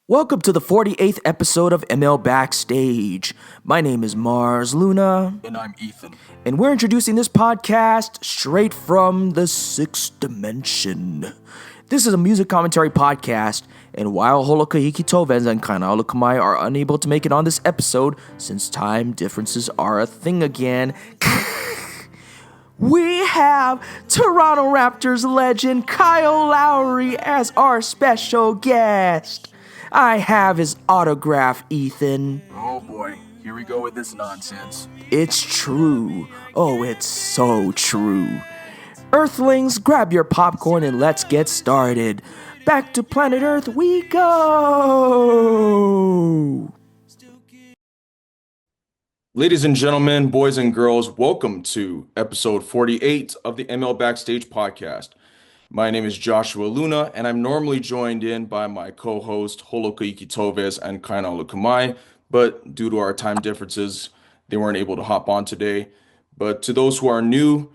Welcome to the 48th episode of ML Backstage. My name is Mars Luna. And I'm Ethan. And we're introducing this podcast straight from the sixth dimension. This is a music commentary podcast, and while Holokahiki Toves and Kainalu Kamai are unable to make it on this episode, since time differences are a thing again, we have Toronto Raptors legend Kyle Lowery as our special guest. I have his autograph, Ethan. Oh boy, here we go with this nonsense. It's true. Oh, it's so true. Earthlings, grab your popcorn and let's get started. Back to planet Earth we go! Ladies and gentlemen, boys and girls, welcome to episode 48 of the ML Backstage podcast. My name is Joshua Luna, and I'm normally joined in by my co-host Holokahiki Toves and Kainalu Kamai, but due to our time differences, they weren't able to hop on today. But to those who are new,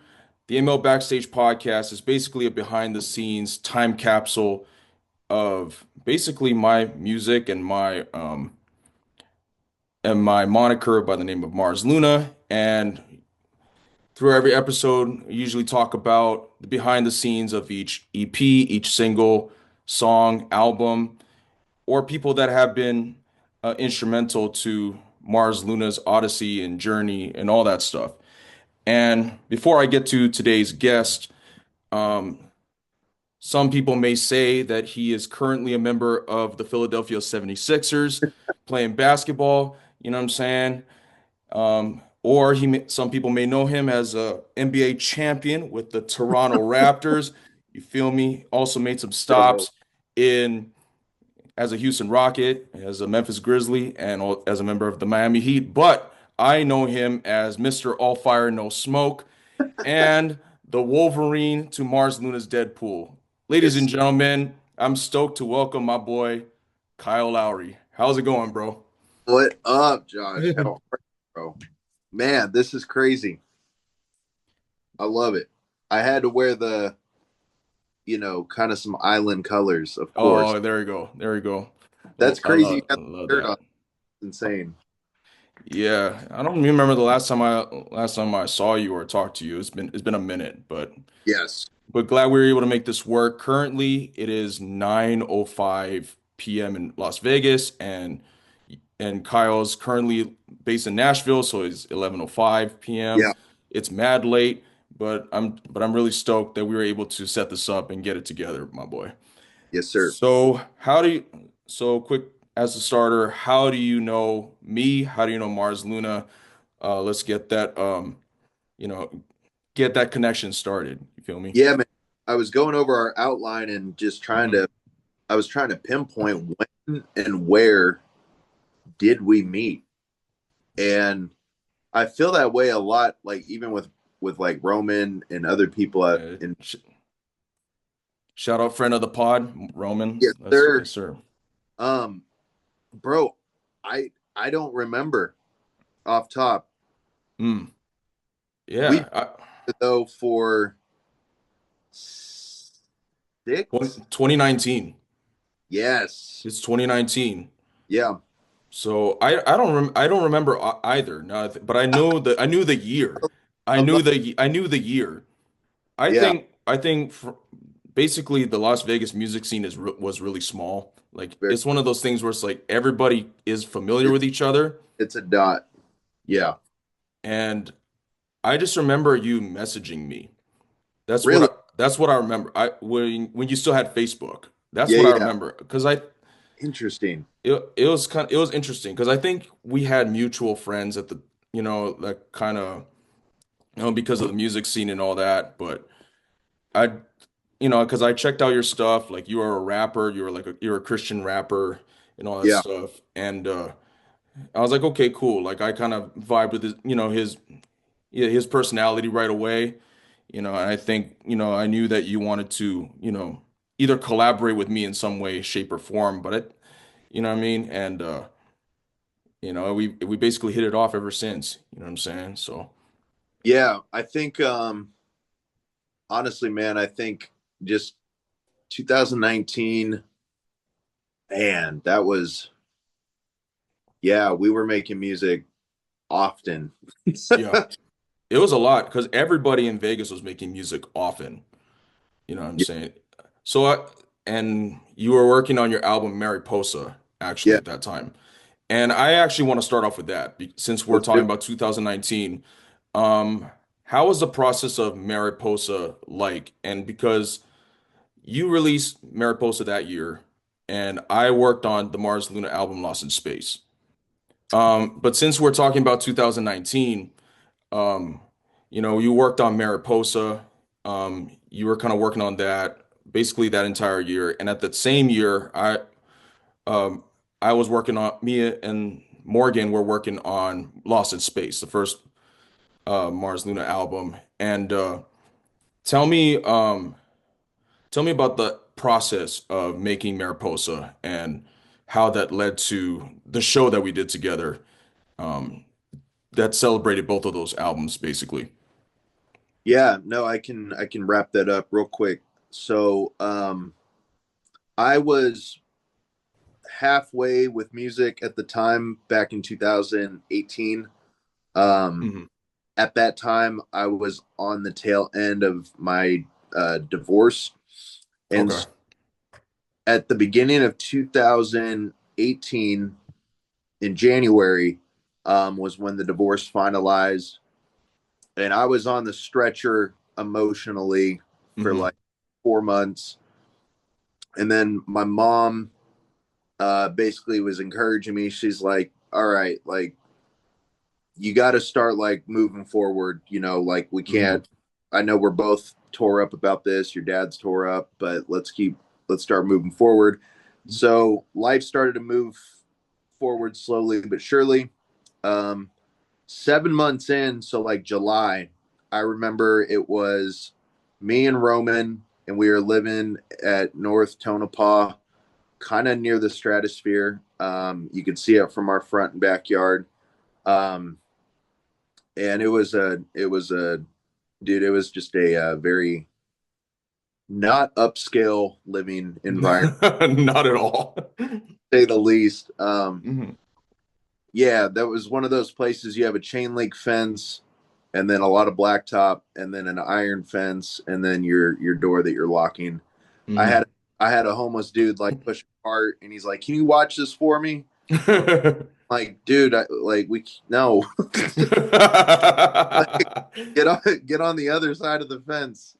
the ML Backstage podcast is basically a behind-the-scenes time capsule of basically my music and my moniker by the name of Mars Luna. And through every episode, I usually talk about the behind the scenes of each EP, each single, song, album, or people that have been instrumental to Mars Luna's odyssey and journey and all that stuff. And before I get to today's guest, some people may say that he is currently a member of the Philadelphia 76ers playing basketball, you know what I'm saying? Or some people may know him as a NBA champion with the Toronto Raptors. You feel me? Also made some stops in as a Houston Rocket, as a Memphis Grizzly, and as a member of the Miami Heat. But I know him as Mr. All Fire, No Smoke, and the Wolverine to Mars Luna's Deadpool. Ladies and gentlemen, I'm stoked to welcome my boy, Kyle Lowery. How's it going, bro? What up, Josh? How are you, bro? Man, this is crazy. I love it. I had to wear the, kind of some island colors, of course. Oh, there we go. There we go. That's crazy. I love that. Insane. Yeah, I don't remember the last time I saw you or talked to you. It's been a minute, but Yes. glad we were able to make this work. Currently, it is 9:05 p.m. in Las Vegas, and Kyle's currently based in Nashville, so it's 11:05 p.m. Yeah. It's mad late, but I'm really stoked that we were able to set this up and get it together, my boy. Yes, sir. So quick as a starter, how do you know me? How do you know Mars Luna? Let's get that you know, get that connection started. You feel me? Yeah, man. I was going over our outline and just I was trying to pinpoint when and where did we meet. And I feel that way a lot, like even with like Roman and other people in Shout out friend of the pod, Roman. Yes, sir. Yes, sir. Bro, I don't remember off top. Yeah. Though for 2019. Yes. It's 2019. Yeah. So I don't remember either. No, but I knew the year. I knew the year. I think basically the Las Vegas music scene was really small. Like it's one of those things where it's like everybody is familiar with each other. It's a dot. Yeah. And I just remember you messaging me. That's Really? that's what I remember. When you still had Facebook. That's Yeah, what I yeah. remember. Because Interesting. it was interesting because I think we had mutual friends at the that kind of because of the music scene and all that. But I because I checked out your stuff, like you are a rapper, you're a Christian rapper and all that Yeah. stuff. And I was like, okay, cool. Like I kind of vibed with his personality right away. And I think, I knew that you wanted to, either collaborate with me in some way, shape, or form. But you know what I mean? And we basically hit it off ever since. You know what I'm saying? So Yeah. I think honestly, man, I think just 2019 Man, that was, yeah, we were making music often. Yeah, it was a lot because everybody in Vegas was making music often. You know what I'm Yeah, saying? So, and you were working on your album Mariposa actually yeah, at that time. And I actually want to start off with that since we're let's do talking it. about 2019. Um, how was the process of Mariposa like? And because you released Mariposa that year, and I worked on the Mars Luna album Lost in Space. But since we're talking about 2019, um, you worked on Mariposa. You were kind of working on that basically that entire year. And at that same year, um, I was working on Mia and Morgan were working on Lost in Space, the first Mars Luna album. And tell me, tell me about the process of making Mariposa and how that led to the show that we did together, um, that celebrated both of those albums, basically. Yeah, no, I can wrap that up real quick. So, I was halfway with music at the time back in 2018. Um, Hmm. at that time, I was on the tail end of my divorce. And Okay. s- at the beginning of 2018, in January, was when the divorce finalized. And I was on the stretcher emotionally for Hmm. like 4 months. And then my mom basically was encouraging me. She's like, all right, like, you got to start like moving forward. Like, we Hmm. can't, I know we're both tore up about this. Your dad's tore up, but let's start moving forward. So life started to move forward slowly but surely. Um, 7 months in, so like July, I remember it was me and Roman, and we were living at North Tonopah, kind of near the stratosphere. You could see it from our front and backyard. Um, and dude, it was just a very not upscale living environment, Not at all. to say the least. Hmm. Yeah, that was one of those places you have a chain link fence and then a lot of blacktop and then an iron fence and then your door that you're locking. I Hmm. had I had a homeless dude like push a cart and he's like, "Can you watch this for me?" Like, dude, we no. Like, get on the other side of the fence.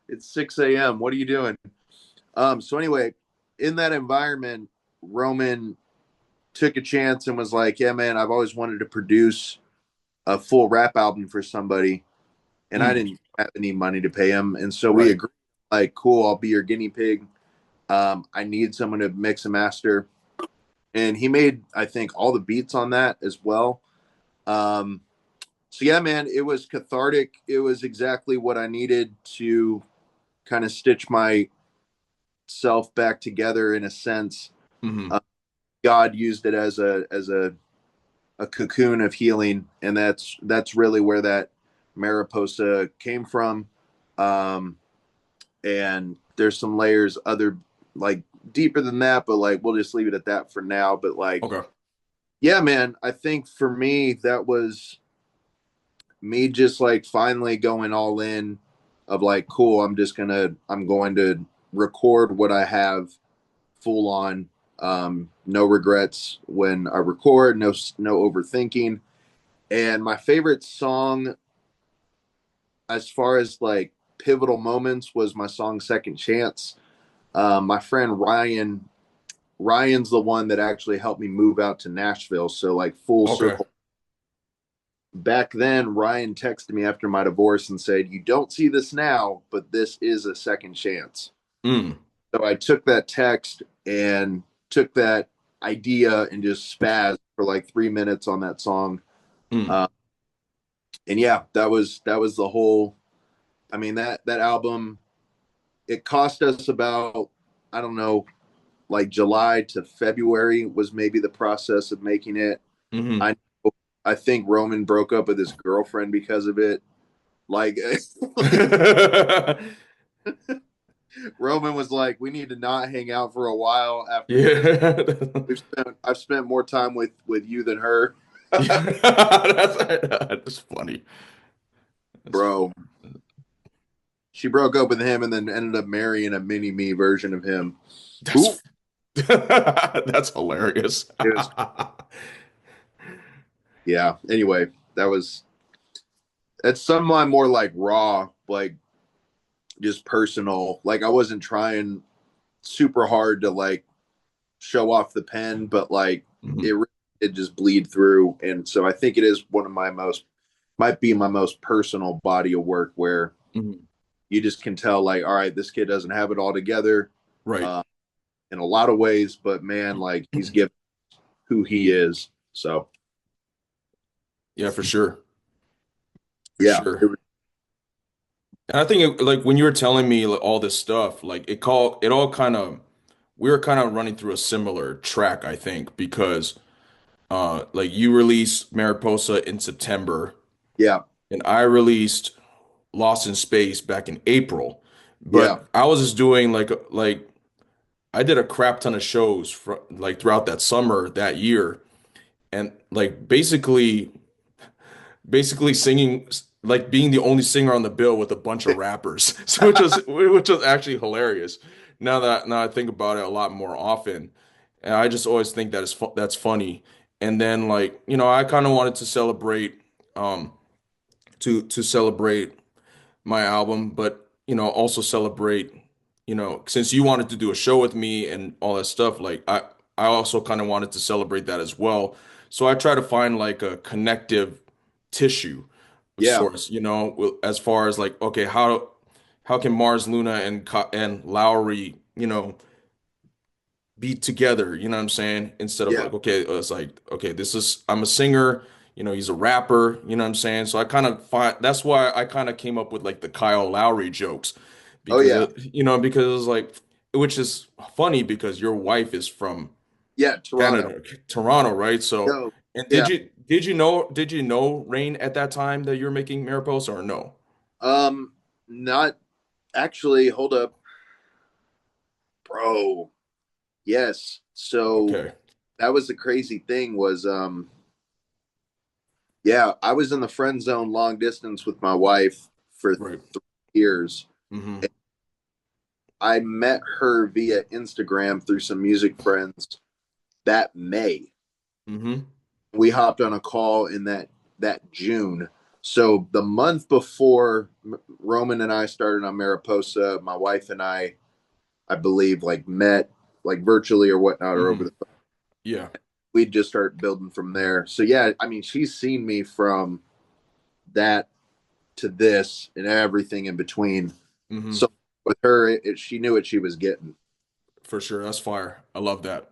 It's 6 a.m. What are you doing? So anyway, in that environment, Roman took a chance and was like, "Yeah, man, I've always wanted to produce a full rap album for somebody, and I Mm, didn't have any money to pay him, and so we right. agreed, like, cool, I'll be your guinea pig. I need someone to mix and master, and he made, I think, all the beats on that as well. Um, so yeah, man, it was cathartic. It was exactly what I needed to kind of stitch myself back together in a sense. Hmm. Uh, God used it as a cocoon of healing, and that's really where that Mariposa came from. Um, and there's some layers other like deeper than that, but like we'll just leave it at that for now. But like, Okay. yeah, man, I think for me that was me just like finally going all in of like, cool, I'm going to record what I have full on. No regrets when I record, no overthinking. And my favorite song, as far as like pivotal moments, was my song Second Chance. My friend Ryan's the one that actually helped me move out to Nashville. So, like, full Okay. circle. Back then, Ryan texted me after my divorce and said, "You don't see this now, but this is a second chance." Mm, So I took that text and took that idea and just spazzed for like 3 minutes on that song. mm. Uh, and yeah, that was the whole. I mean, that album, it cost us about, I don't know, like July to February was maybe the process of making it. Hmm. I I think Roman broke up with his girlfriend because of it. Like, like Roman was like, "We need to not hang out for a while after this. Yeah. I've spent more time with you than her, Yeah. That's funny. That's funny. bro." She broke up with him and then ended up marrying a mini me version of him. Who That's that's hilarious. is yeah. Anyway, that was that's some of my more like raw, like just personal. Like I wasn't trying super hard to like show off the pen, but like Mhm, it really did just bleed through. And so I think it is one of my most might be my most personal body of work where mhm. you just can tell like, all right, this kid doesn't have it all together Right. uh, in a lot of ways, but man, like he's given who he is. So Yeah, for sure. For yeah, sure. And I think like when you were telling me like, all this stuff, like it all kind of we were kind of running through a similar track, I think, because like you released Mariposa in September yeah, and I released Lost in Space back in April. yeah. But I was just doing like I did a crap ton of shows like throughout that summer that year and like basically singing like being the only singer on the bill with a bunch of rappers, so which was actually hilarious. Now I think about it a lot more often, and I just always think that's funny. And then like I kind of wanted to celebrate um to celebrate my album, but also celebrate since you wanted to do a show with me and all that stuff. Like I also kind of wanted to celebrate that as well. So I try to find like a connective tissue of Yeah. sorts, as far as like okay, how can Mars Luna and Lowery, be together, you know what I'm saying? Instead of Yeah. like, okay, it's like, okay, I'm a singer, he's a rapper, you know what I'm saying? So I kind of find that's why I kind of came up with like the Kyle Lowry jokes Oh because yeah. because it was like, which is funny because your wife is from Yeah. Toronto. Canada, Toronto, right? So, So and yeah. did you know Rain at that time that you were making Mariposa or no? Not actually. Hold up, bro. Yes. So Okay, that was the crazy thing was yeah, I was in the friend zone long distance with my wife for right. 3 years. Mm-hmm. I met her via Instagram through some music friends that May. Mm-hmm. We hopped on a call in that June. So the month before Roman and I started on Mariposa, my wife and I believe, like met like virtually or whatnot or over Mm-hmm. the phone. Yeah, We'd just start building from there. So yeah, I mean, she's seen me from that to this and everything in between. mm-hmm. So with her, she knew what she was getting. For sure. That's fire. I love that.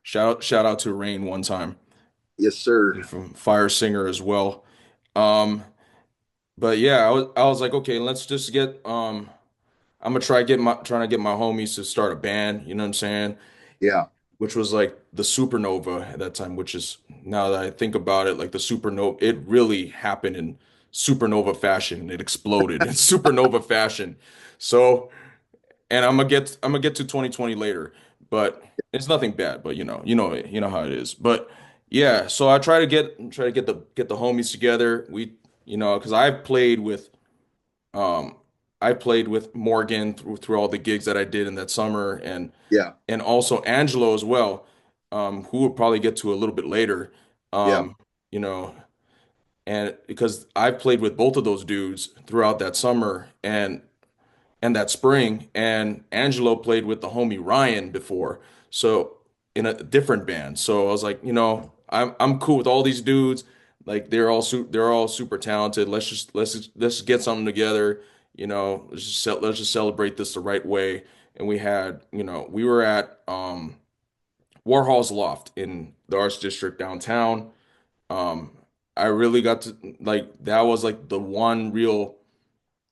Shout out to Rain one time Yes, sir. from Fire Singer as well. Um, but yeah, I was like, okay, let's just get I'm gonna trying to get my homies to start a band, you know what I'm saying? Yeah, Which was like the Supernova at that time, which is now that I think about it, like the Supernova, it really happened in supernova fashion. It exploded in supernova fashion. So and I'm gonna get to 2020 later, but it's nothing bad. But you know how it is. But yeah, so I try to get the homies together. Because um I played with Morgan through all the gigs that I did in that summer, yeah, and also Angelo as well, who we'll probably get to a little bit later. yeah, Um, you know, and because I've played with both of those dudes throughout that summer, and that spring, and Angelo played with the homie Ryan before, so in a different band. So I was like, I'm cool with all these dudes. Like they're all super talented. Let's just get something together. Let's just celebrate this the right way. And we were at Warhol's Loft in the Arts District downtown. Um, I really got to like that was like the one real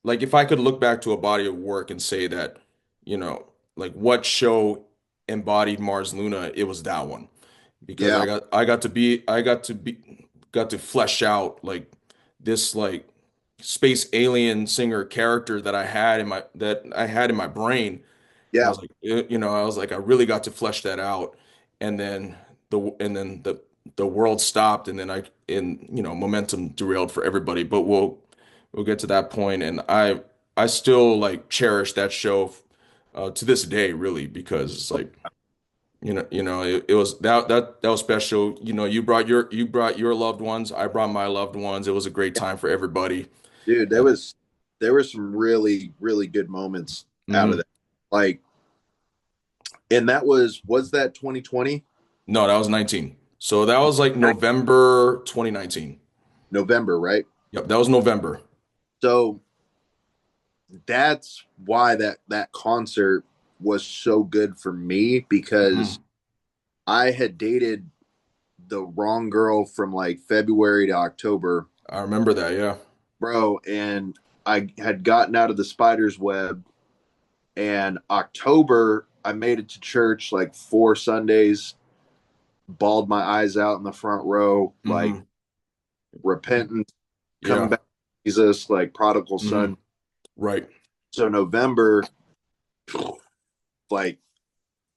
like if I could look back to a body of work and say that, you know, like what show embodied Mars Luna, it was that one because yeah, I got to flesh out like this like space alien singer character that I had in my brain. I Yeah, was like, I was like, I really got to flesh that out, and then the world stopped, and then momentum derailed for everybody. But we'll get to that point, and I still like cherish that show to this day, really, because it's like it was that was special. You brought your loved ones, I brought my loved ones. It was a great time for everybody. dude, And there were some really really good moments out of mhm. that. Like, and was that 2020 No, that was 19. So that was like November 2019. November, right? Yep, that was November. So that's why that concert was so good for me, because Mhm. I had dated the wrong girl from like February to October, I remember that, yeah. bro, and I had gotten out of the spider's web. And October, I made it to church like 4 Sundays, bawled my eyes out in the front row, like Hmm. repentant, coming Yeah. back to Jesus, like prodigal Hmm. son. Right. So November, like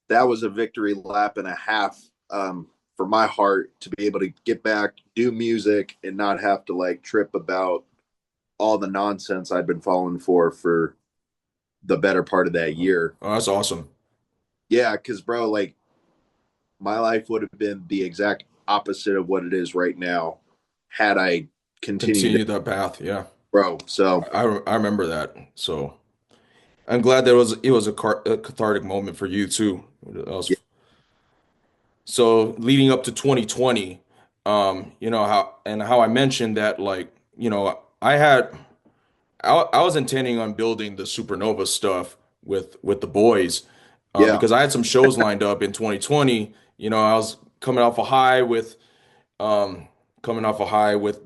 that was a victory lap and a half, for my heart, to be able to get back, do music, and not have to like trip about all the nonsense I'd been falling for the better part of that year. Oh, that's awesome. Yeah, because bro, like my life would have been the exact opposite of what it is right now had I continued to Continue that path, yeah. grow. So I remember that. So I'm glad it was a cathartic moment for you too. That was- yeah, so leading up to 2020, how I mentioned that, like, I was intending on building the Supernova stuff with the boys, yeah, because I had some shows lined up in 2020. I was um, coming off a high with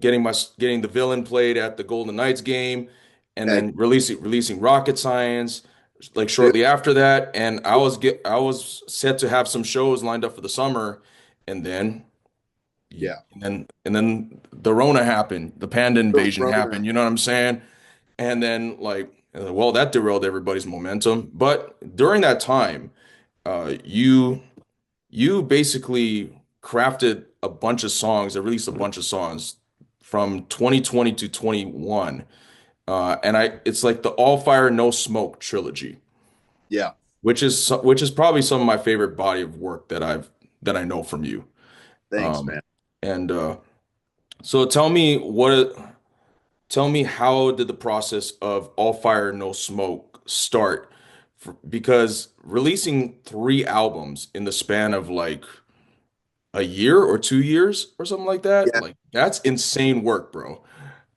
getting the villain played at the Golden Knights game, and and then releasing Rocket Science like dude, shortly after that. And I was set to have some shows lined up for the summer, and then yeah, and then the Rona happened, the panda the invasion Rona, happened. You know what I'm saying? And then well, that derailed everybody's momentum. But during that time, you basically crafted a bunch of songs, released a bunch of songs from 2020 to 21. And it's like the All Fire No Smoke trilogy, yeah. which is probably some of my favorite body of work that I know from you. Thanks, Um, man. and so tell me how did the process of All Fire No Smoke start? Because releasing 3 albums in the span of like a year or 2 years or something like that. Yeah, Like that's insane work, bro.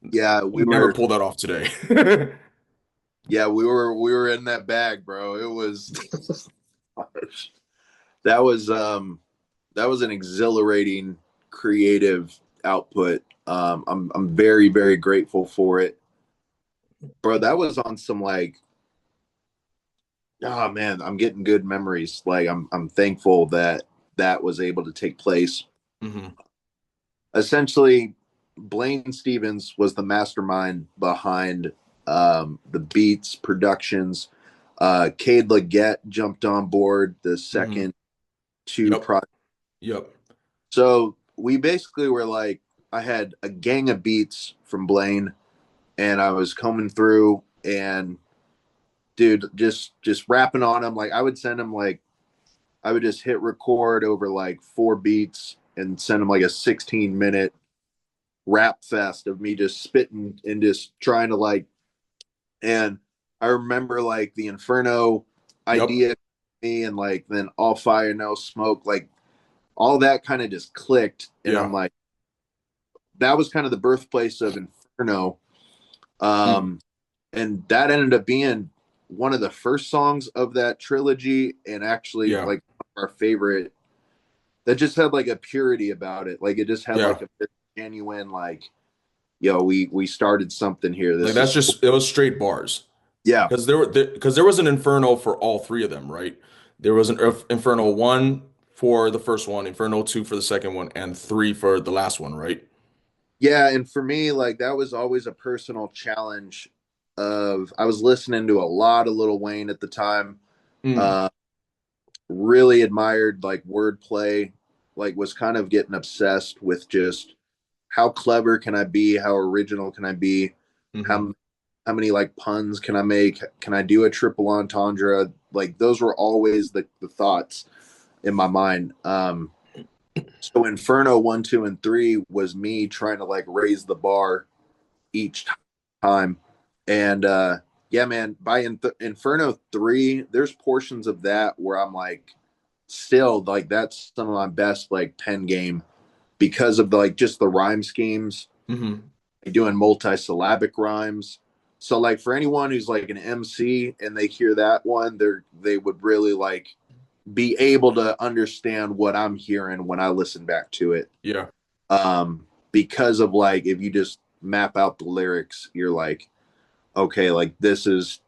yeah. You We never were, pull that off today. yeah, we were in that bag, bro. It was that was that was an exhilarating creative output. I'm very very grateful for it, bro. That was on some like, oh man, I'm getting good memories. Like I'm thankful that that was able to take place. Hmm. Essentially, Blaine Stevens was the mastermind behind the beats, productions. Cade Leggett jumped on board the Hmm. second two Yep. projects. Yep. So we basically were like, I had a gang of beats from Blaine, and I was combing through and dude, just rapping on them. Like I would send him like, I would just hit record over like 4 beats and send him like a 16-minute rap fest of me just spitting and just trying to like. And I remember like the Inferno Yep. idea me, and like then All Fire No Smoke, like all that kind of just clicked, and I'm Yeah. like, that was kind of the birthplace of Inferno. Mm. um and that ended up being one of the first songs of that trilogy, and actually Yeah. like our favorite, that just had like a purity about it. Like it just had Yeah. like a genuine like, yo, we started something here. Like This that's is cool. just it was straight bars. Yeah, Because there was an Inferno for all 3 of them, right? There was an Inferno 1 for the first one, Inferno 2 for the second one, and 3 for the last one, right? Yeah, and for me, like that was always a personal challenge of I was listening to a lot of Lil Wayne at the time. Mm, Uh really admired like wordplay, like was kind of getting obsessed with just how clever can I be, how original can I be, hmm. how how many like puns can I make? Can I do a triple entendre? Like those were always the thoughts in my mind. So Inferno 1, 2, and 3 was me trying to like raise the bar each time. And yeah, man, by Inferno 3, there's portions of that where I'm like, still like that's some of my best like pen game because of the like just the rhyme schemes, Hmm. doing multi-syllabic rhymes. So like for anyone who's like an MC and they hear that one, they would really like be able to understand what I'm hearing when I listen back to it. Yeah. Because of like if you just map out the lyrics, you're like, okay, like this is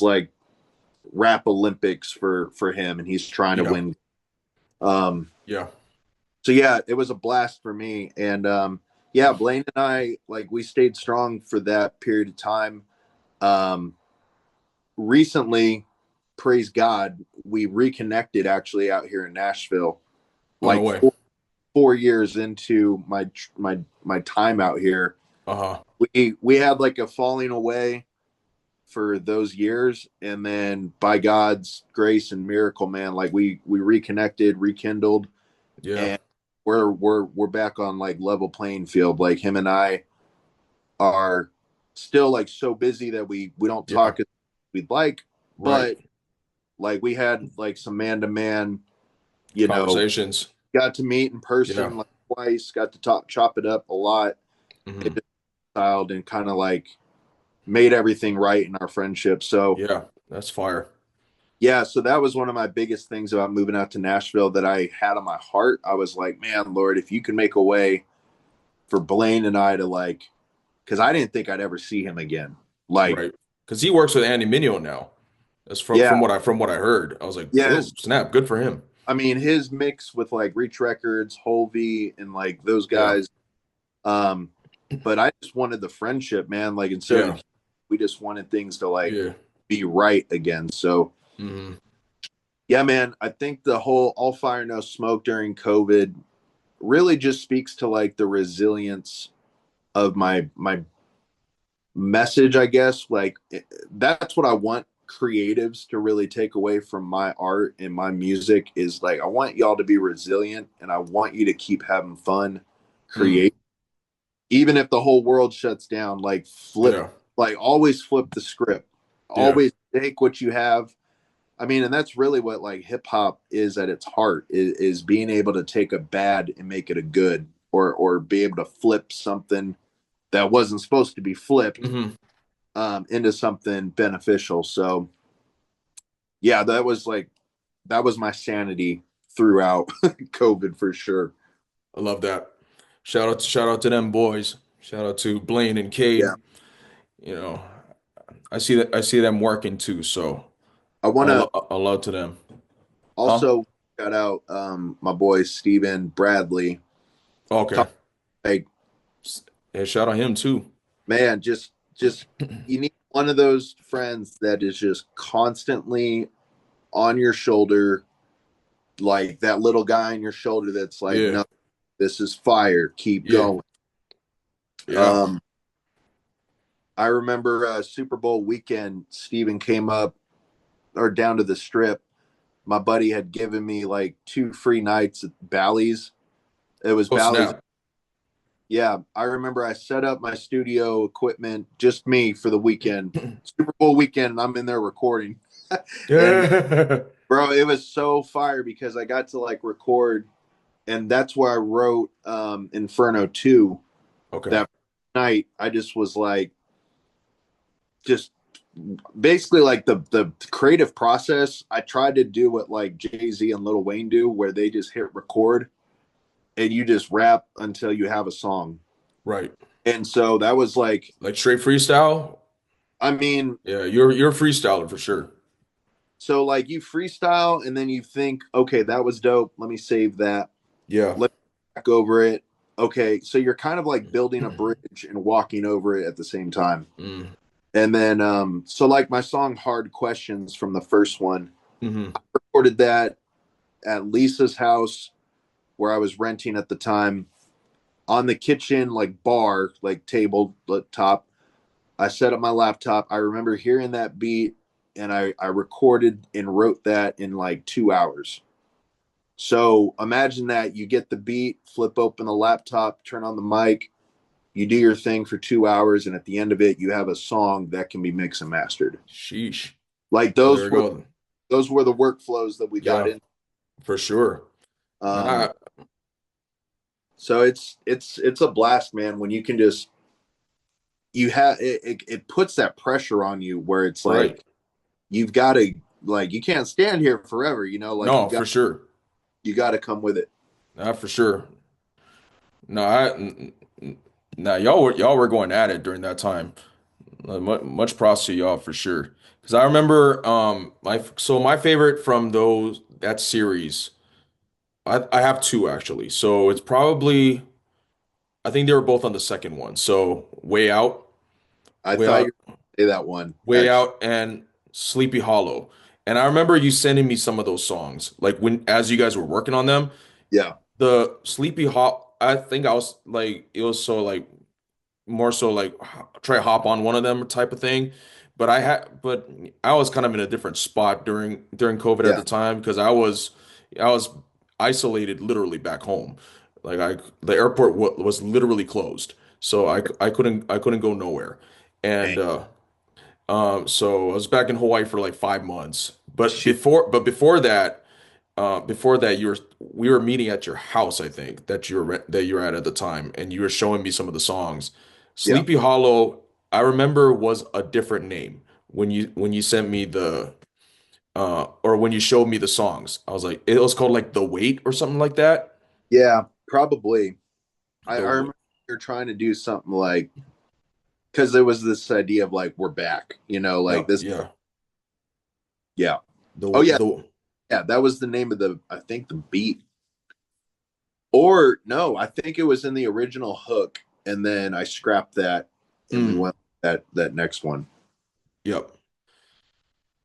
like rap Olympics for him, and he's trying to Yeah. win. Um, Yeah. so yeah, it was a blast for me, and yeah, Blaine and I like we stayed strong for that period of time. Um, recently, praise God, we reconnected actually out here in Nashville, Oh, no like way. 4 years into my time out here. Uh-huh. We had like a falling away for those years, and then by God's grace and miracle, man, like we reconnected, rekindled, Yeah. and we're back on like level playing field. Like him and I are still like so busy that we don't Yeah. talk as we'd like, Right. but like we had like some man to man, you know, Conversations. got to meet in Yeah. person like twice, got to talk chop it up a lot. It Hmm. just styled and kind of like made everything right in our friendship. So Yeah. That's fire. yeah, so that was one of my biggest things about moving out to Nashville that I had on my heart. I was like, man, Lord, if you can make a way for Blaine and I to like, because I didn't think I'd ever see him again. Like, Right. Because he works with Andy Mineo now. That's from yeah, what I heard. I was like, oh, yes. snap, good for him. I mean, his mix with like Reach Records, Holvey, and like those Yeah. guys. Um, but I just wanted the friendship, man. Like, instead of Yeah. the, we just wanted things to like Yeah. be right again. So Hmm. yeah, man, I think the whole all fire no smoke during COVID really just speaks to like the resilience of my message, I guess. Like that's what I want creatives to really take away from my art and my music is like I want y'all to be resilient and I want you to keep having fun, Mm. create even if the whole world shuts down, like flip Yeah. like always flip the script. Yeah. Always take what you have. I mean, and that's really what like hip hop is at its heart is being able to take a bad and make it a good or be able to flip something that wasn't supposed to be flipped Hmm. into something beneficial. So yeah, that was my sanity throughout COVID for sure. I love that. Shout out to them boys. Shout out to Blaine and Yeah, Cade. You know, I see them working too, so I want to all love to them. Huh? also shout out my boy Steven Bradley. Okay. Talk, like Yeah, shout out him too. man, just you need one of those friends that is just constantly on your shoulder, like that little guy on your shoulder that's like, Yeah. no, this is fire, keep Yeah. going. Yeah. Um, I remember Super Bowl weekend, Steven came up or down to the strip. My buddy had given me like 2 free nights at Bally's. It was Oh, Bally's. snap. Yeah, I remember I set up my studio equipment, just me for the weekend. Super Bowl weekend, and I'm in there recording. And Yeah. bro, it was so fire because I got to like record, and that's where I wrote Inferno 2 Okay. that night. I just was like, just basically like the creative process. I tried to do what like Jay-Z and Lil Wayne do, where they just hit record and you just rap until you have a song. Right. And so that was like, Like straight freestyle? I mean, Yeah, you're a freestyler for sure. so like you freestyle and then you think, okay, that was dope. Let me save that. Yeah. Let me back over it. okay, so you're kind of like building a bridge and walking over it at the same time. Mm. And then, so like my song Hard Questions from the first one, Mm-hmm. I recorded that at Lisa's house where I was renting at the time on the kitchen, like bar, like table top. I set up my laptop. I remember hearing that beat and I recorded and wrote that in like 2 hours. So imagine that you get the beat, flip open the laptop, turn on the mic, you do your thing for 2 hours, and at the end of it, you have a song that can be mixed and mastered. Sheesh. Like Well, there you go. those were the workflows that we got Yeah, in. for sure. Um, Nah, so it's a blast, man. When you can just it puts that pressure on you where it's like right. you've got to like you can't stand here forever, like No, for sure. you got to come with it. Not for sure. No, nah, y'all were going at it during that time. Much props to y'all for sure. Because I remember, my favorite from that series, I have two actually. So it's probably, I think they were both on the second one. So I Way thought Out, you were gonna say that one Way actually. Out, and Sleepy Hollow. And I remember you sending me some of those songs, like as you guys were working on them. Yeah, The Sleepy Hop, I think I was like, it was so like more so like try to hop on one of them type of thing. But I was kind of in a different spot during COVID at yeah, the time because I was isolated literally back home. Like the airport was literally closed, so I couldn't go nowhere, and dang. so I was back in Hawaii for like 5 months. But Shoot. before that, we were meeting at your house, I think, that you were at the time, and you were showing me some of the songs. Yeah, Sleepy Hollow, I remember was a different name when you sent me or when you showed me the songs. I was like, it was called like The Wait or something like that. yeah, probably. I The Wait. remember you're trying to do something like because there was this idea of like we're back, like Yep, this. yeah. Yeah. Oh The yeah, the yeah. That was the name of I think the beat. Or no, I think it was in the original hook, and then I scrapped that, and we mm, went that next one. yep.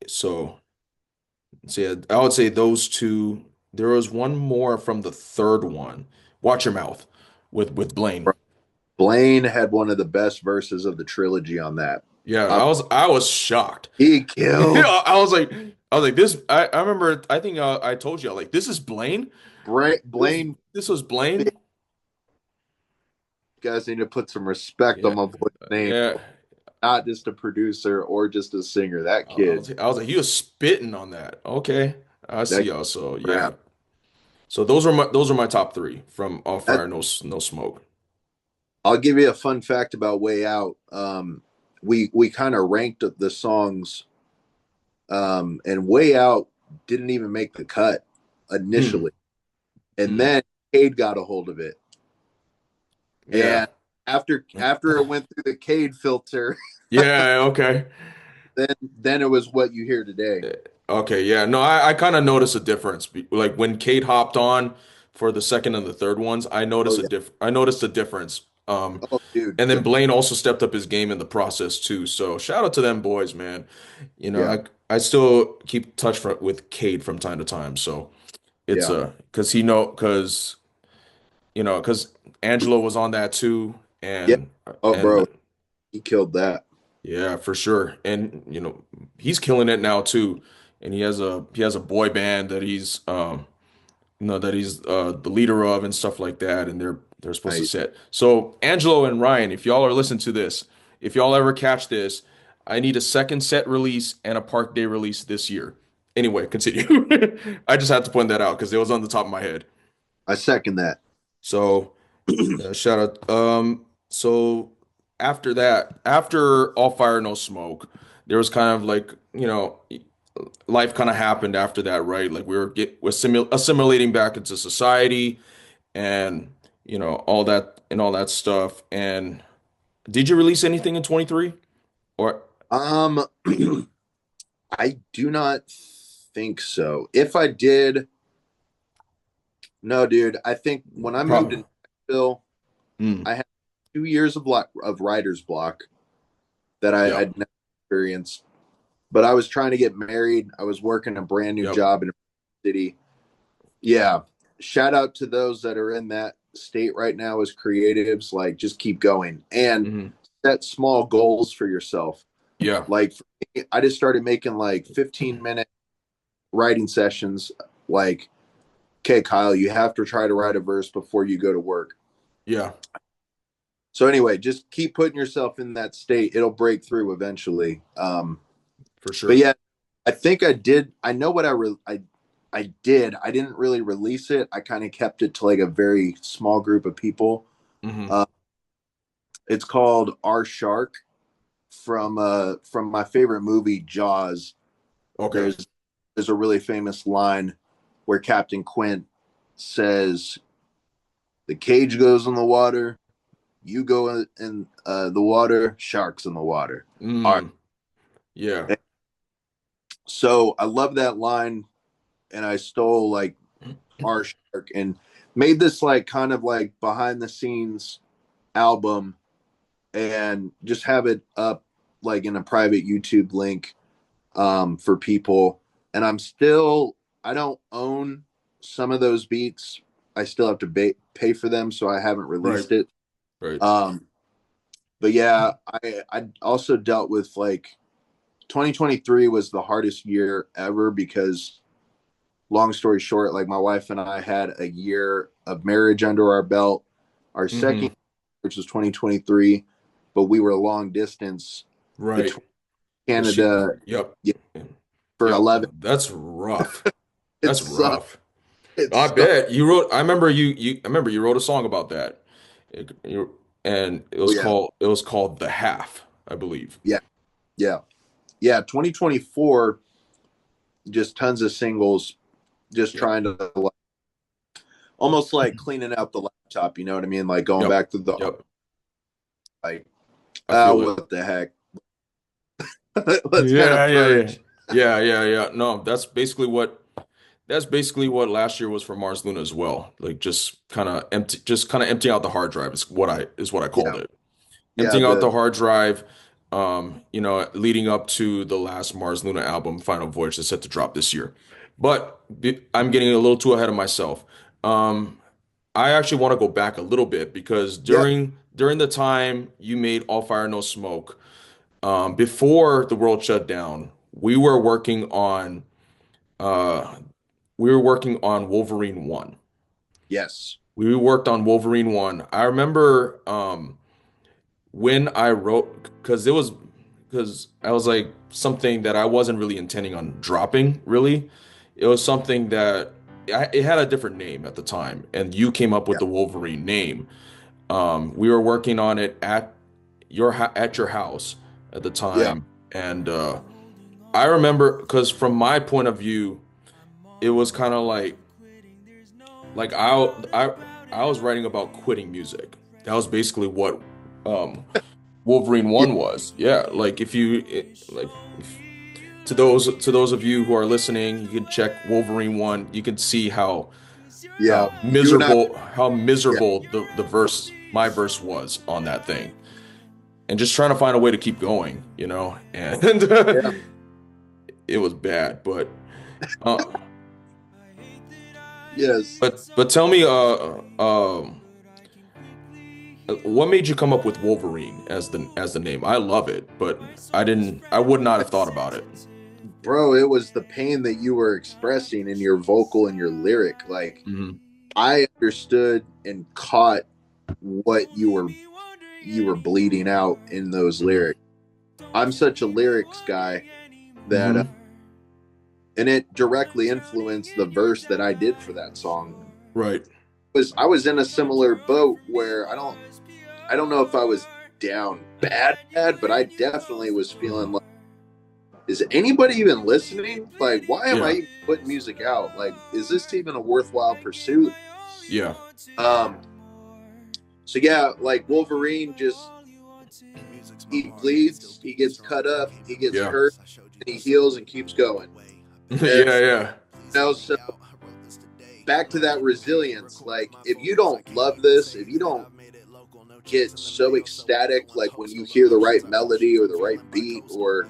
So, yeah, I would say those two. There was one more from the third one. Watch Your Mouth with Blaine. Blaine had one of the best verses of the trilogy on that. Yeah, Uh, I was shocked. he Yeah, killed I was like this. I remember. I think I told you like this is Blaine. This Blaine. this was Blaine. Guys need to put some respect on Yeah, my boy's name. yeah. Not just a producer or just a singer. That I kid, was, I was like he was spitting on that. Okay, I that see. Also, yeah. rap. So those are my top three from All That, Fire No Smoke. I'll give you a fun fact about Way Out. We kind of ranked the songs, and Way Out didn't even make the cut Hmm. initially, and Hmm. then Cade got a hold of it, Yeah. and after it went through the Cade filter, Yeah. Okay. then it was what you hear today. Okay, yeah. No, I kind of noticed a difference. Like when Kate hopped on for the second and the third ones, Oh yeah, I noticed a difference. oh dude, And then Blaine also stepped up his game in the process too. So shout out to them boys, man. yeah, I still keep touch with Kate from time to time. So it's yeah, because Angelo was on that too, yeah. and Oh and bro, he killed that. yeah, for sure. And he's killing it now too. And he has a boy band that he's the leader of and stuff like that. And they're supposed to Nice. set. So Angelo and Ryan, if y'all are listening to this, if y'all ever catch this, I need a second set release and a Park Day release this year. Anyway, continue. I just had to point that out because it was on the top of my head. I second that. So shout out. So after that, after All Fire No Smoke, there was kind of like, life kind of happened after that, right? Like we're assimilating back into society and all that stuff. And did you release anything in 23? Or Um, I do not think so. If I did, no, dude. I think when I moved to pro Nashville, I had 2 years of writer's block that I'd never experienced. But I was trying to get married. I was working a brand new job in a city. Yeah. Shout out to those that are in that state right now as creatives. Like, just keep going and set small goals for yourself. Yeah. Like, for me, I just started making like 15-minute writing sessions. Like, okay, Kyle, you have to try to write a verse before you go to work. Yeah. So anyway, just keep putting yourself in that state. It'll break through eventually. For sure. But yeah, I think I did. I know what I did. I didn't really release it. I kind of kept it to like a very small group of people. It's called Our Shark from my favorite movie, Jaws. Okay. There's a really famous line where Captain Quint says, "The cage goes in the water, you go in the water, sharks in the water." Yeah. So I love that line, and I stole like Our Shark and made this like kind of like behind the scenes album, and just have it up like in a private YouTube link for people. And I don't own some of those beats. I still have to pay for them, so I haven't released it. Right. But yeah, I also dealt with like 2023 was the hardest year ever because, long story short, like my wife and I had a year of marriage under our belt. Our second, which was 2023, but we were long distance. Right. Canada. For 11. That's rough. That's rough. I bet you wrote. I remember I remember you wrote a song about that, and it was called "The Half," I believe. Yeah. 2024, just tons of singles, just trying to like, almost like cleaning out the laptop. You know what I mean? Like going back to the like, what the heck? Let's kind of purge. Yeah. No, that's basically what last year was for Mars Luna as well. Like just kind of emptying out the hard drive is what I called it. Emptying out the hard drive, leading up to the last Mars Luna album, Final Voyage, that's set to drop this year. But I'm getting a little too ahead of myself. I actually want to go back a little bit because during the time you made All Fire No Smoke, before the world shut down, we were working on Wolverine 1. Yes. We worked on Wolverine 1. I remember when I wrote, because I was like something that I wasn't really intending on dropping, really. It was something that it had a different name at the time, and you came up with the Wolverine name. We were working on it at your house at the time, and I remember because from my point of view, it was kind of like I was writing about quitting music. That was basically what Wolverine 1 was. Yeah, like to those of you who are listening, you can check Wolverine 1. You can see how miserable my verse was on that thing. And just trying to find a way to keep going, and it was bad, but yes. But tell me, what made you come up with Wolverine as the name? I love it, but I would not have thought about it. Bro, it was the pain that you were expressing in your vocal and your lyric. Like, I understood and caught what you were bleeding out in those lyrics. I'm such a lyrics guy that and it directly influenced the verse that I did for that song. Right. I was in a similar boat where I don't know if I was down bad, but I definitely was feeling like, is anybody even listening? Like, why am I even putting music out? Like, is this even a worthwhile pursuit? Yeah. So yeah, like Wolverine he bleeds, he gets cut up, he gets hurt, and he heals and keeps going. Yeah. So back to that resilience. Like, if you don't love this, if you don't get so ecstatic, like when you hear the right melody or the right beat, or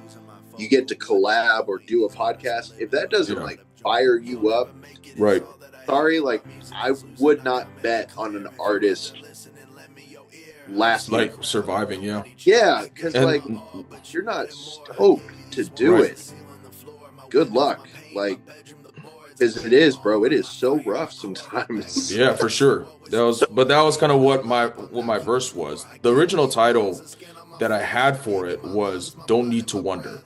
you get to collab or do a podcast. If that doesn't like fire you up, right? Sorry, like I would not bet on an artist lasting, like surviving. Yeah, because like you're not stoked to do it. Good luck, like. Because it is, bro. It is so rough sometimes. Yeah, for sure. That was kind of what my verse was. The original title that I had for it was "Don't Need to Wonder,"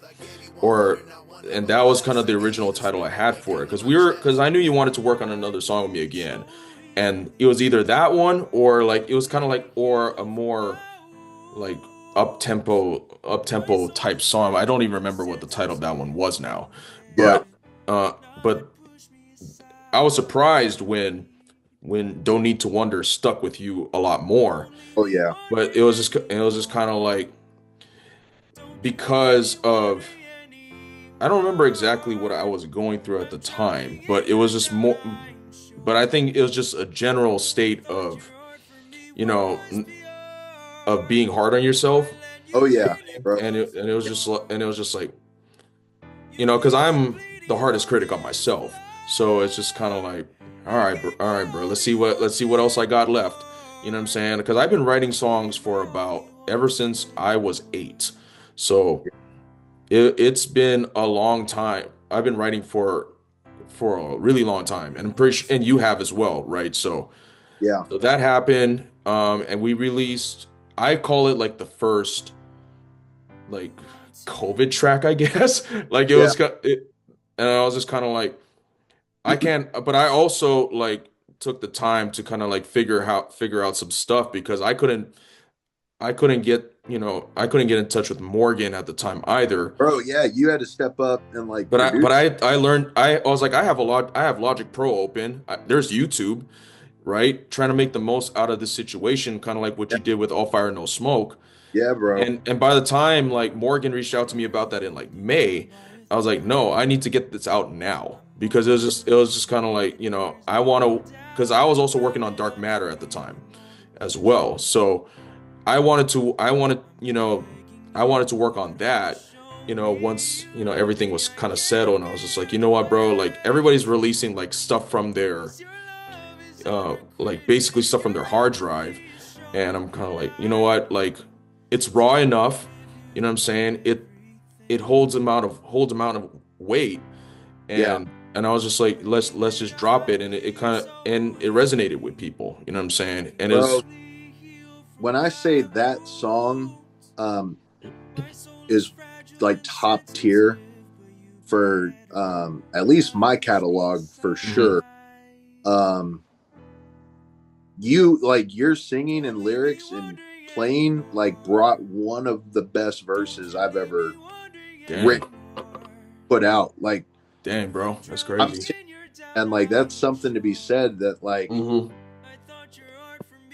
and that was kind of the original title I had for it. Because I knew you wanted to work on another song with me again, and it was either that one or like it was kind of like or a more like up tempo type song. I don't even remember what the title of that one was now, but I was surprised when Don't Need to Wonder stuck with you a lot more. Oh yeah. But it was just kind of like because of I don't remember exactly what I was going through at the time, but it was just more but I think it was just a general state of of being hard on yourself. Oh yeah, bro. And it was just like cuz I'm the hardest critic on myself. So it's just kind of like, all right, bro. Let's see what else I got left. You know what I'm saying? Because I've been writing songs for ever since I was 8. So it's been a long time. I've been writing for a really long time, and I'm pretty sure, and you have as well, right? So yeah. So that happened, and we released. I call it like the first, like COVID track, I guess. Like it was, and I was just kind of like. I can't, but I also like took the time to kind of like figure out some stuff because I couldn't get in touch with Morgan at the time either. Bro, yeah, you had to step up and like. But I learned I was like I have Logic Pro open. There's YouTube, right? Trying to make the most out of this situation, kind of like what you did with All Fire No Smoke. Yeah, bro. And by the time like Morgan reached out to me about that in like May, I was like, no, I need to get this out now. Because it was just kind of like, I want to, because I was also working on Dark Matter at the time as well. So I wanted to work on that, once, everything was kind of settled. And I was just like, you know what, bro, like everybody's releasing like stuff from their, like basically stuff from their hard drive. And I'm kind of like, you know what, like it's raw enough, you know what I'm saying? It holds amount of weight. And I was just like, let's just drop it, and it kind of it resonated with people, you know what I'm saying? And bro, when I say that song is like top tier for at least my catalog for sure. You like your singing and lyrics and playing like brought one of the best verses I've ever written, put out. Like. Dang, bro, that's crazy. And like that's something to be said that like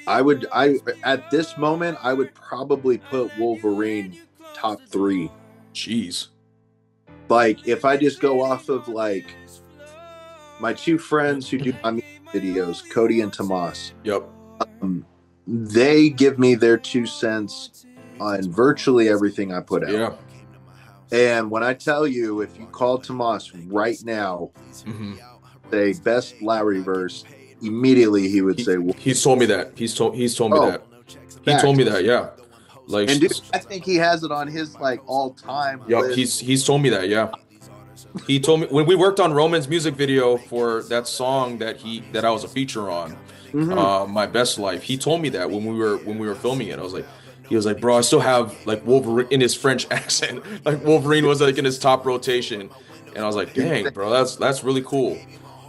I at this moment I would probably put Wolverine top 3. Jeez. Like if I just go off of like my 2 friends who do my music videos, Cody and Tomas. Yep. They give me their 2 cents on virtually everything I put out. Yeah. And when I tell you, if you call Tomas right now, say best Lowery verse, immediately he would say, he's told me that. He's told me that. He told me that, yeah. Like, and dude, I think he has it on his like all-time list. He's told me that, yeah. He told me when we worked on Roman's music video for that song that I was a feature on, My Best Life. He told me that when we were filming it. He was like, bro, I still have like Wolverine in his French accent. Like Wolverine was like in his top rotation. And I was like, dang, bro, that's really cool.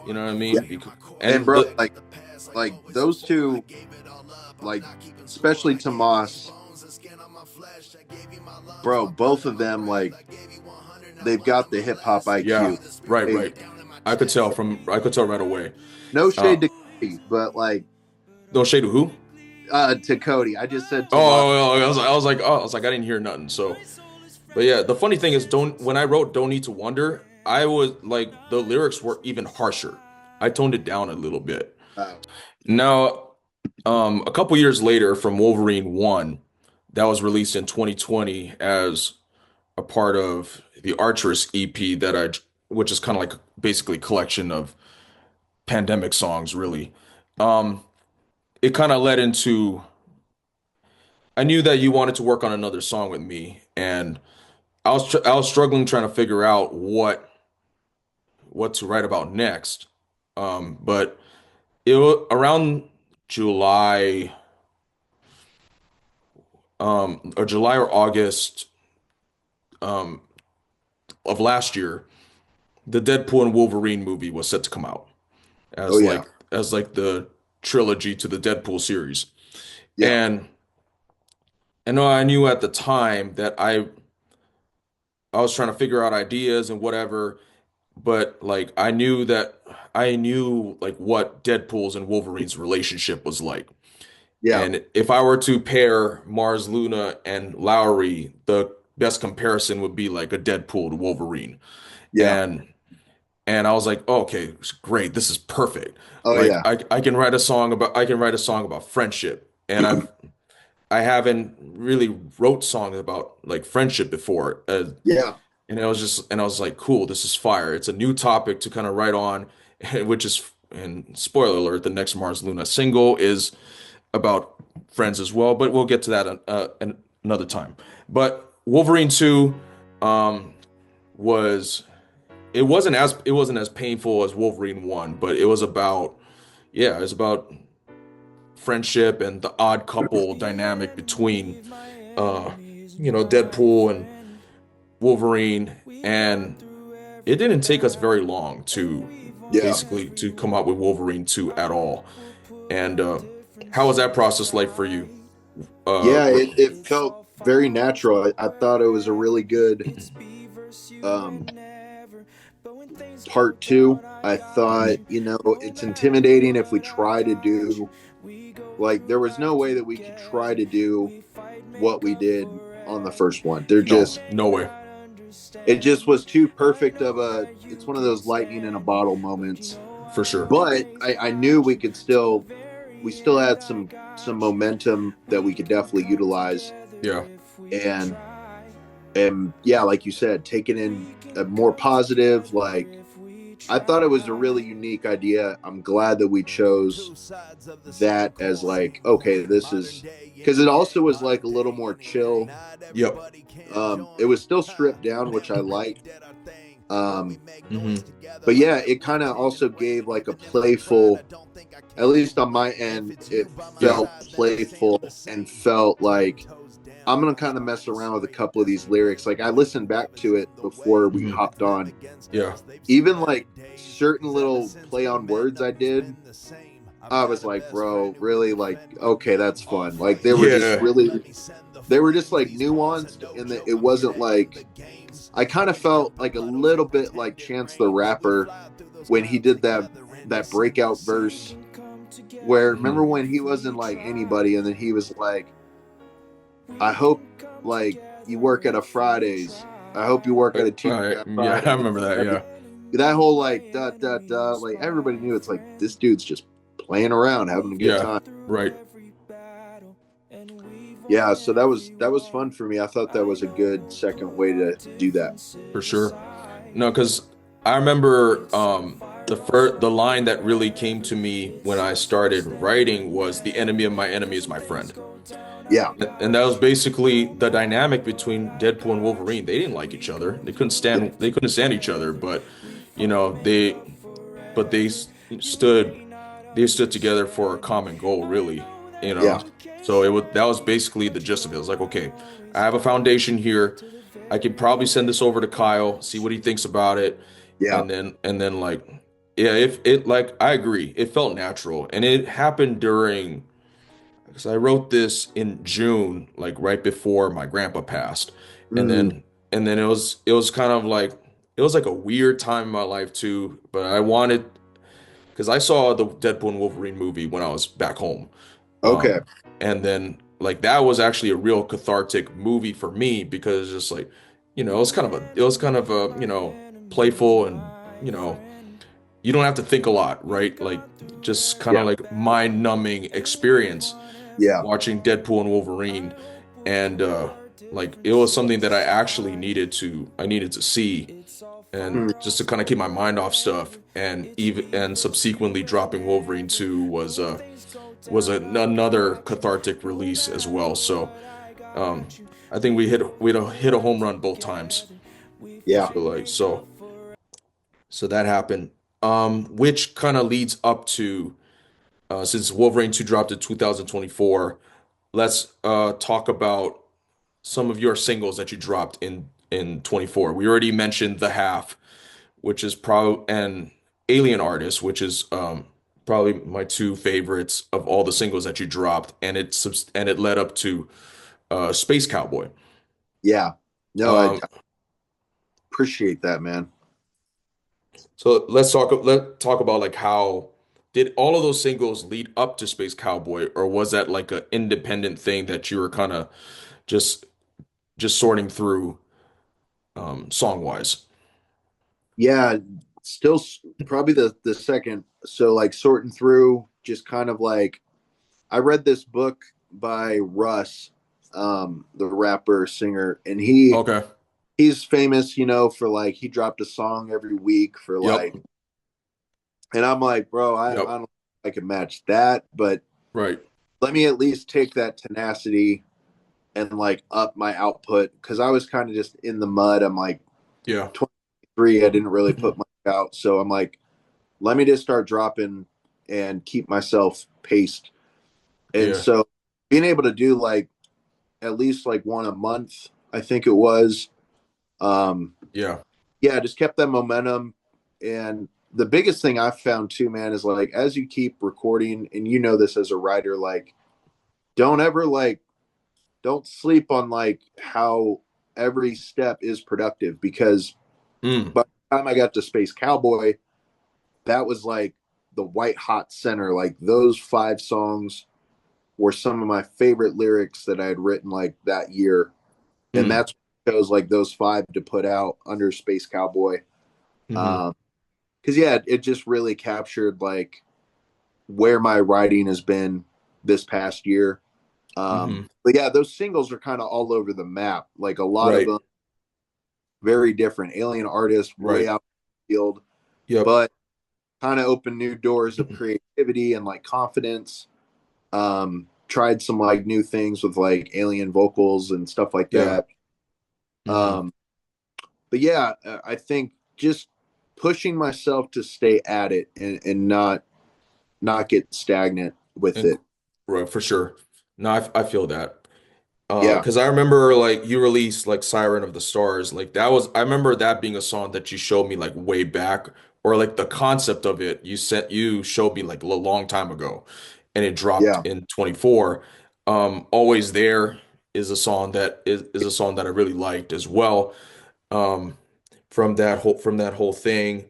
You know what I mean? Yeah. And bro, like those 2, like especially Tomas, bro, both of them like they've got the hip hop IQ. Yeah, right. I could tell right away. No shade to Cody, but like no shade to who? To Cody. I just said I was like I didn't hear nothing. So but yeah, the funny thing is when I wrote Don't Need to Wonder, I was like the lyrics were even harsher. I toned it down a little bit. Now a couple years later from Wolverine 1 that was released in 2020 as a part of the Archerous EP which is kind of like basically a collection of pandemic songs, really. Um, it kind of led into, I knew that you wanted to work on another song with me, and I was struggling trying to figure out what to write about next. But it was around July, or July or August, um, of last year, the Deadpool and Wolverine movie was set to come out Oh as yeah, like the trilogy to the Deadpool series. yeah, And I knew at the time that I was trying to figure out ideas and whatever, but like I knew like what Deadpool's and Wolverine's relationship was like. yeah, And if I were to pair Mars Luna and Lowery, the best comparison would be like a Deadpool to Wolverine. yeah. And I was like, oh, okay, great, this is perfect. Oh Like yeah, I can write a song about friendship. And I haven't really wrote songs about like friendship before. yeah, And I was like, cool, this is fire. It's a new topic to kind of write on, which is, and spoiler alert, the next Mars Luna single is about friends as well, but we'll get to that another time. But Wolverine 2 um, was it wasn't as painful as Wolverine 1, but it was about, yeah, it was about friendship and the odd couple dynamic between uh, Deadpool and Wolverine, and it didn't take us very long to yeah. basically to come up with Wolverine 2 at all. And how was that process like for you? Uh, Yeah, it felt very natural. I thought it was a really good um, part two. I thought, it's intimidating if we try to do, like, there was no way that we could try to do what we did on the first one. no, no way. It just was too perfect it's one of those lightning in a bottle moments. For sure. But I knew we still had some momentum that we could definitely utilize. Yeah. And yeah, like you said, taking in a more positive, like, I thought it was a really unique idea. I'm glad that we chose that as like, okay, this is, because it also was like a little more chill. Yep. It was still stripped down, which I liked. Mhm. But yeah, it kind of also gave like a playful, at least on my end, it felt playful and felt like I'm going to kind of mess around with a couple of these lyrics. Like, I listened back to it before we hopped on. Yeah. Even like certain little play on words I did, I was like, bro, really? Like, okay, that's fun. Like, they were just like nuanced, and it wasn't like, I kind of felt like a little bit like Chance the Rapper when he did that breakout verse where, remember when he wasn't like anybody, and then he was like, I hope like you work at a Fridays. I hope you work at a Right. Yeah, I remember that. Yeah. That whole like like everybody knew it's like this dude's just playing around, having a good time. Right. Yeah, so that was fun for me. I thought that was a good second way to do that. For sure. No, because I remember the line that really came to me when I started writing was, "The enemy of my enemy is my friend." Yeah. And that was basically the dynamic between Deadpool and Wolverine. They didn't like each other. They couldn't stand each other, but they stood together for a common goal, really. Yeah. So that was basically the gist of it. It was like, okay, I have a foundation here. I could probably send this over to Kyle, see what he thinks about it. Yeah. And then like, yeah, if it, like, I agree. It felt natural, and it happened because I wrote this in June, like right before my grandpa passed. And then it was kind of like, it was like a weird time in my life too, but I wanted, because I saw the Deadpool and Wolverine movie when I was back home. Okay. And then like that was actually a real cathartic movie for me, because it's just like, it was kind of a playful, and you don't have to think a lot, right? Like just kind Yeah. of like mind-numbing experience Yeah. watching Deadpool and Wolverine, and like it was something that I needed to see, and Mm. just to kind of keep my mind off stuff, and subsequently dropping Wolverine 2 another cathartic release as well. So um, I think we hit a home run both times. I Yeah. feel like so that happened, which kind of leads up to since Wolverine 2 dropped in 2024. Let's talk about some of your singles that you dropped in 24. We already mentioned The Half, which is probably an Alien Artist, which is probably my two favorites of all the singles that you dropped, and it led up to Space Cowboy. Yeah. No, I Um, appreciate that, man. so let's talk about like how did all of those singles lead up to Space Cowboy, or was that like an independent thing that you were kind of just just sorting through song wise? Yeah, still probably the second. So like sorting through, just kind of like I read this book by Russ, the rapper singer, and Okay. he's famous, for like he dropped a song every week for Yep. like, and I'm like, bro, I Yep. don't know if I can match that, but Right. let me at least take that tenacity and like up my output because I was kind of just in the mud. I'm like Yeah. 23, I didn't really put much out, so I'm like, let me just start dropping and keep myself paced. And Yeah. so being able to do like at least like one a month, I think it was. Um, Yeah. yeah, just kept that momentum. And the biggest thing I've found too, man, is like as you keep recording, and you know this as a writer, like don't ever like don't sleep on like how every step is productive because Mm. by the time I got to Space Cowboy, that was like the white hot center. Like those 5 songs were some of my favorite lyrics that I had written like that year. And Mm. that's what I chose like those 5 to put out under Space Cowboy. Hmm. Um, because yeah, it just really captured like where my writing has been this past year. Hmm. But yeah, those singles are kind of all over the map. Like a lot of Right. them very different. Alien Artist, way Right. out the field, Yep. but kind of opened new doors of creativity and like confidence. Tried some like new things with like alien vocals and stuff like Yeah. that. Hmm. Um, but yeah, I think just pushing myself to stay at it and not get stagnant with And it. right, for sure. No, I feel that. Yeah, Because I remember like you released like Siren of the Stars. Like that was I remember that being a song that you showed me like way back, or like the concept of it you showed me like a long time ago, and it dropped yeah, in 24. Always There is a song that I really liked as well. Um, from that whole thing.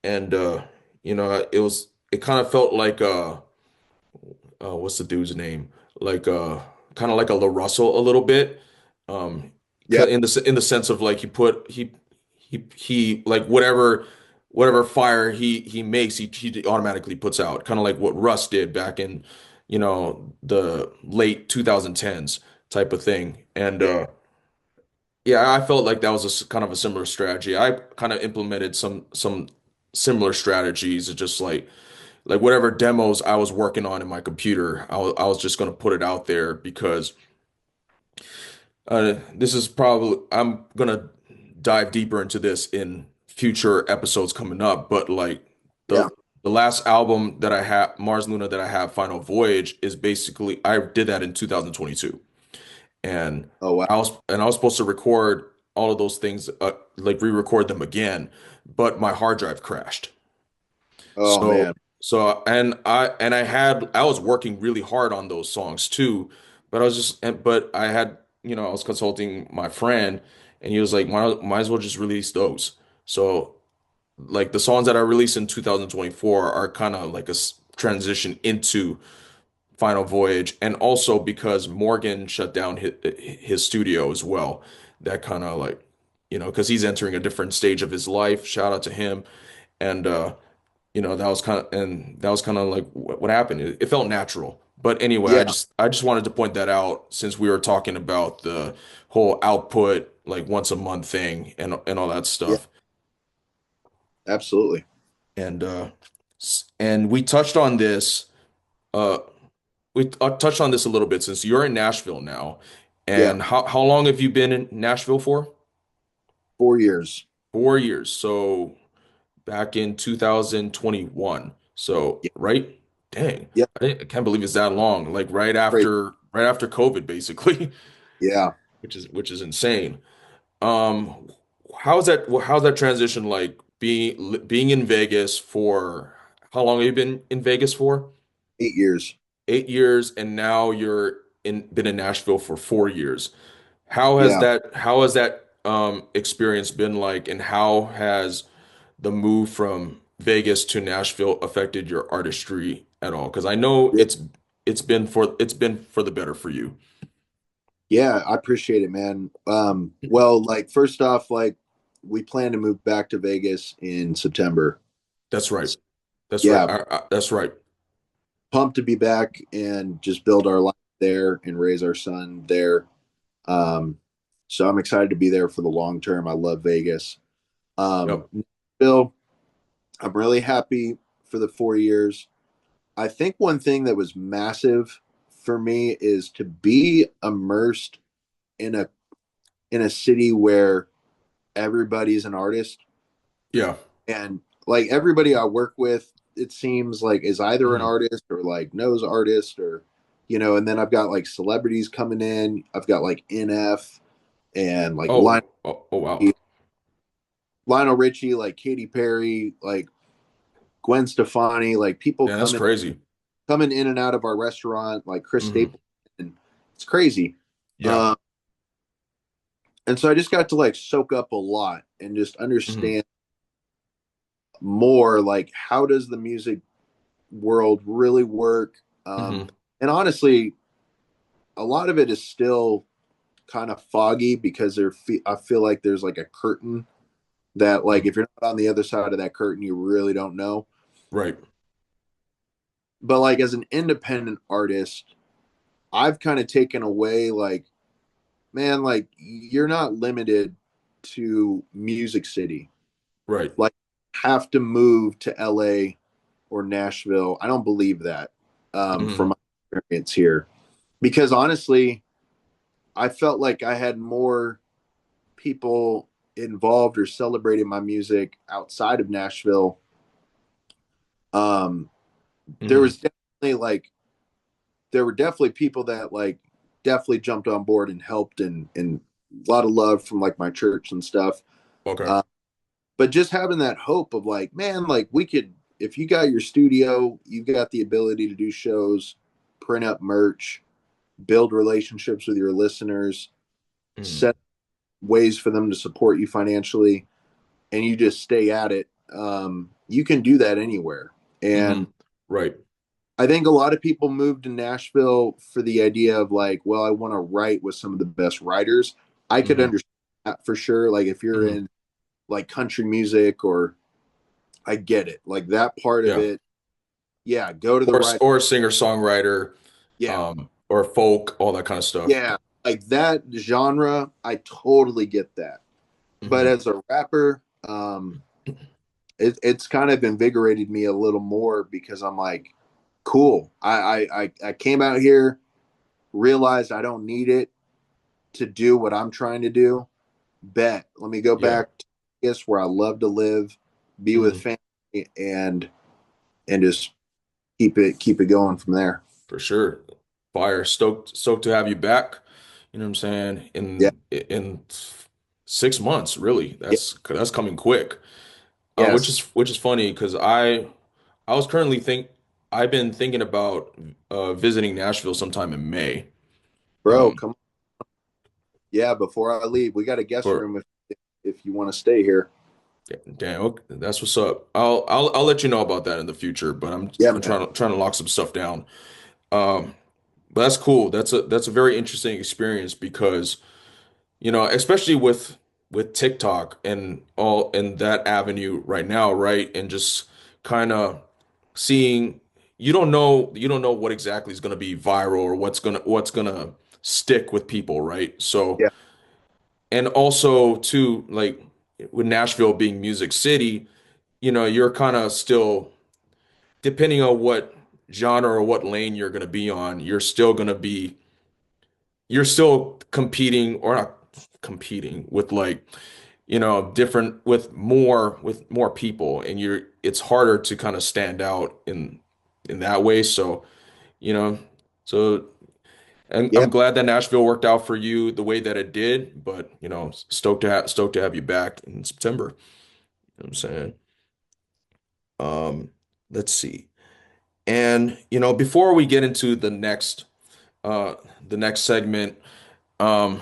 And it kind of felt like what's the dude's name? Like kind of like a La Russell a little bit. Um yeah, in the sense of like he like whatever fire he makes he automatically puts out, kind of like what Russ did back in the late 2010s type of thing. And yeah, yeah, I felt like that was kind of a similar strategy. I kind of implemented some similar strategies, just like whatever demos I was working on in my computer, I was just gonna put it out there because this is probably I'm gonna dive deeper into this in future episodes coming up. But like yeah. the last album that I have, Mars Luna, that I have, Final Voyage, is basically I did that in 2022, and Oh wow. I was supposed to record all of those things, like re-record them again, but my hard drive crashed. Oh So man. I was working really hard on those songs too, but I had I was consulting my friend, and he was like, might as well just release those. So like the songs that I released in 2024 are kind of like a transition into Final Voyage, and also because Morgan shut down his studio as well. That kind of like because he's entering a different stage of his life. Shout out to him. And that was kind of like what happened. It felt natural. But anyway, Yeah, I just wanted to point that out since we were talking about the whole output like once a month thing and all that yeah, stuff. absolutely. And and we touched on this uh touched on this a little bit since you're in Nashville now. Yeah, And how long have you been in Nashville for? 4 years. 4 years. So back in 2021. So, Yeah, right? Dang. yeah, I can't believe it's that long. Like great. right after COVID basically, Yeah, which is insane. Um how's that transition like being in Vegas for how long have you been in Vegas for? 8 years. 8 years, and now you're in been in Nashville for 4 years. Yeah, How has that experience been like, and how has the move from Vegas to Nashville affected your artistry at all? Because I know yeah, it's been for the better for you. yeah. I appreciate it, man. Well, like first off, like we plan to move back to Vegas in September. That's right. That's right. Yeah, That's right. pumped to be back and just build our life there and raise our son there. Um, so I'm excited to be there for the long term. I love Vegas. Yep. Bill, I'm really happy for the 4 years. I think one thing that was massive for me is to be immersed in a city where everybody's an artist, Yeah. and like everybody I work with, it seems like is either an Mhm. artist or like knows artists or and then I've got like celebrities coming in. I've got like NF and like Oh, wow. Lionel Richie, like Katy Perry, like Gwen Stefani, like people Man, that's crazy. coming in and out of our restaurant, like Chris Hmm. Stapleton. And it's crazy. Yeah. Uh, and so I just got to like soak up a lot and just Hmm. understand more like how does the music world really work. Hmm. And honestly, a lot of it is still kind of foggy because I feel like there's like a curtain that like if you're not on the other side of that curtain, you really don't know. Right. But like as an independent artist, I've kind of taken away like, man, like you're not limited to Music City. Right. Like have to move to LA or Nashville. I don't believe that from Hmm. my experience here. Because honestly, I felt like I had more people involved or celebrating my music outside of Nashville. Um, there Hmm. was definitely like there were definitely people that like definitely jumped on board and helped and a lot of love from like my church and stuff. Okay. Uh, but just having that hope of like, man, like we could if you got your studio, you got the ability to do shows, print up merch, build relationships with your listeners, Hmm. set ways for them to support you financially, and you just stay at it. You can do that anywhere. Hmm. And Right. I think a lot of people move to Nashville for the idea of like, well, I want to write with some of the best writers. I could Hmm. understand that for sure. Like if you're Hmm. in like country music or I get it. Like that part of Yeah. it, yeah, go to the right. Or singer-songwriter, Yeah. or folk, all that kind of stuff. Yeah. Like that genre, I totally get that. But Hmm. as a rapper, it's kind of invigorated me a little more because I'm like, cool. I came out here, realized I don't need it to do what I'm trying to do. Bet. Let me go Yeah. back to this where I love to live, be with Hmm. family, and just keep it going from there. For sure. Fire. Stoked to have you back. You know what I'm saying? Yeah. In 6 months, really. Yeah. That's coming quick. Yes, Which is funny because I was currently I've been thinking about visiting Nashville sometime in May. bro. Um, Come. On. Yeah. Before I leave, we got a guest for room if you want to stay here. damn, okay, that's what's up. I'll let you know about that in the future, but Yeah, I'm man. trying to lock some stuff down. Um, but that's cool. That's a very interesting experience because especially with TikTok and all and that avenue right now, right? And just kind of seeing you don't know what exactly is going to be viral or what's going to stick with people, right? So Yeah. and also too, like with Nashville being Music City, you're kind of still depending on what genre or what lane you're going to be on, you're still competing or not competing with like different with more people, and it's harder to kind of stand out in that way. So you know so and Yeah. I'm glad that Nashville worked out for you the way that it did, but stoked to have you back in September. You know what I'm saying? um let's see. And before we get into uh the next segment, um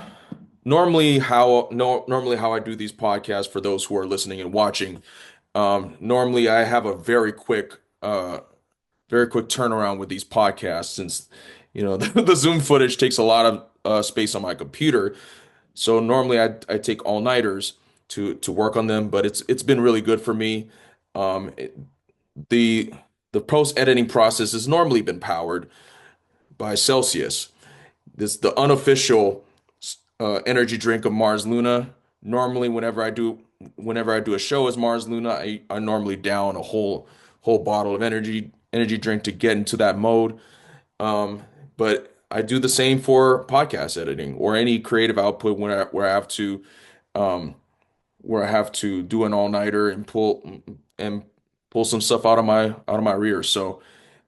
normally how I do these podcasts for those who are listening and watching. Normally I have a very quick turnaround with these podcasts since the Zoom footage takes a lot of space on my computer. So normally I take all-nighters to work on them, but it's been really good for me. Um, it- the the post editing process has normally been powered by Celsius. This the unofficial energy drink of Mars Luna. Normally, whenever I do a show as Mars Luna, I normally down a whole bottle of energy drink to get into that mode. Um, but I do the same for podcast editing or any creative output um, where I have to do an all-nighter and pull some stuff out of my rear. So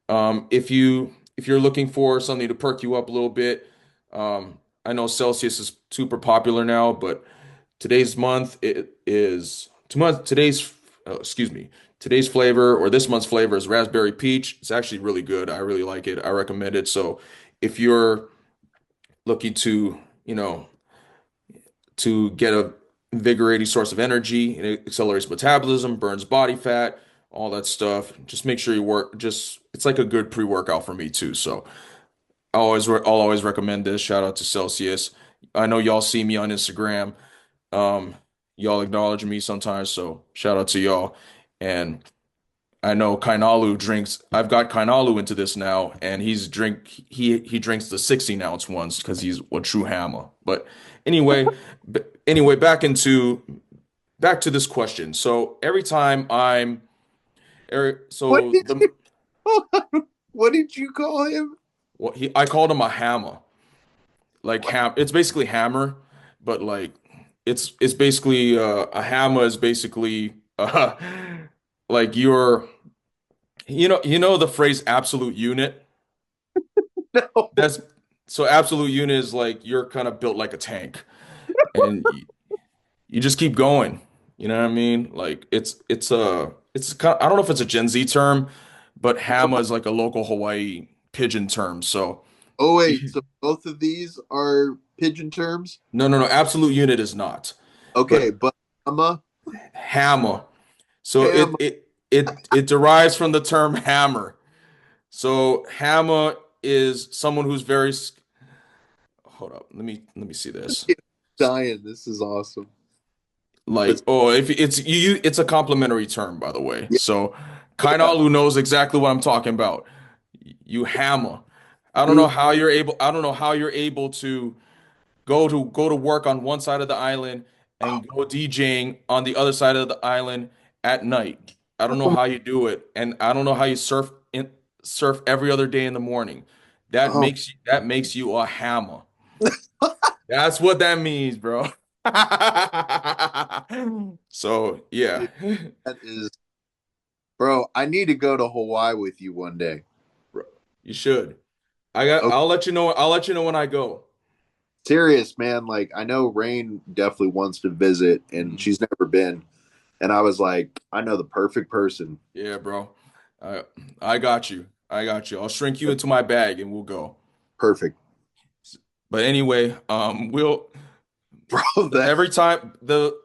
if you're looking for something to perk you up a little bit, I know Celsius is super popular now, but today's excuse me, today's flavor or this month's flavor is raspberry peach. It's actually really good. I really like it. I recommend it. So if you're looking to get a invigorating source of energy, it accelerates metabolism, burns body fat, all that stuff. Just make sure you work. Just it's like a good pre-workout for me too. So I'll always recommend this. Shout out to Celsius. I know y'all see me on Instagram. Um, y'all acknowledge me sometimes, so shout out to y'all. And I know Kainalu drinks. I've got Kainalu into this now, and he drinks the 16-ounce ones because he's a true hammer. But anyway, back to this question. So every time What so did you, what did you call him? I called him a hammer. Like it's basically hammer, but like it's basically a hammer is basically like the phrase absolute unit. No. That's so absolute unit is like you're kind of built like a tank, and you just keep going. You know what I mean? Like it's kind I don't know if it's a Gen Z term, but hammer is like a local Hawaii pidgin term. So Oh wait, so both of these are pigeon terms? no, absolute unit is not, Okay, but but Emma, hammer. So Ham. it derives from the term hammer. So hammer is someone who's hold up, let me see this. Dying. This is awesome. Like, That's oh, if it's a complimentary term, by the way. yeah, So yeah. Kainalu knows exactly what I'm talking about. You hammer. Dude, I don't know how you're able to go to work on one side of the island and go DJing on the other side of the island at night. I don't know oh, how you do it, and I don't know how you surf every other day in the morning. oh, That makes you a hammer. That's what that means, bro. So yeah, that is, bro. I need to go to Hawaii with you one day. bro, you should. Okay, I'll let you know. I'll let you know when I go. serious man. Like I know Rain definitely wants to visit, and Mhm. she's never been. And I was like, I know the perfect person. Yeah, bro. I I got you. I got you. I'll shrink you into my bag and we'll go. Perfect, But anyway, we'll bro. That every time the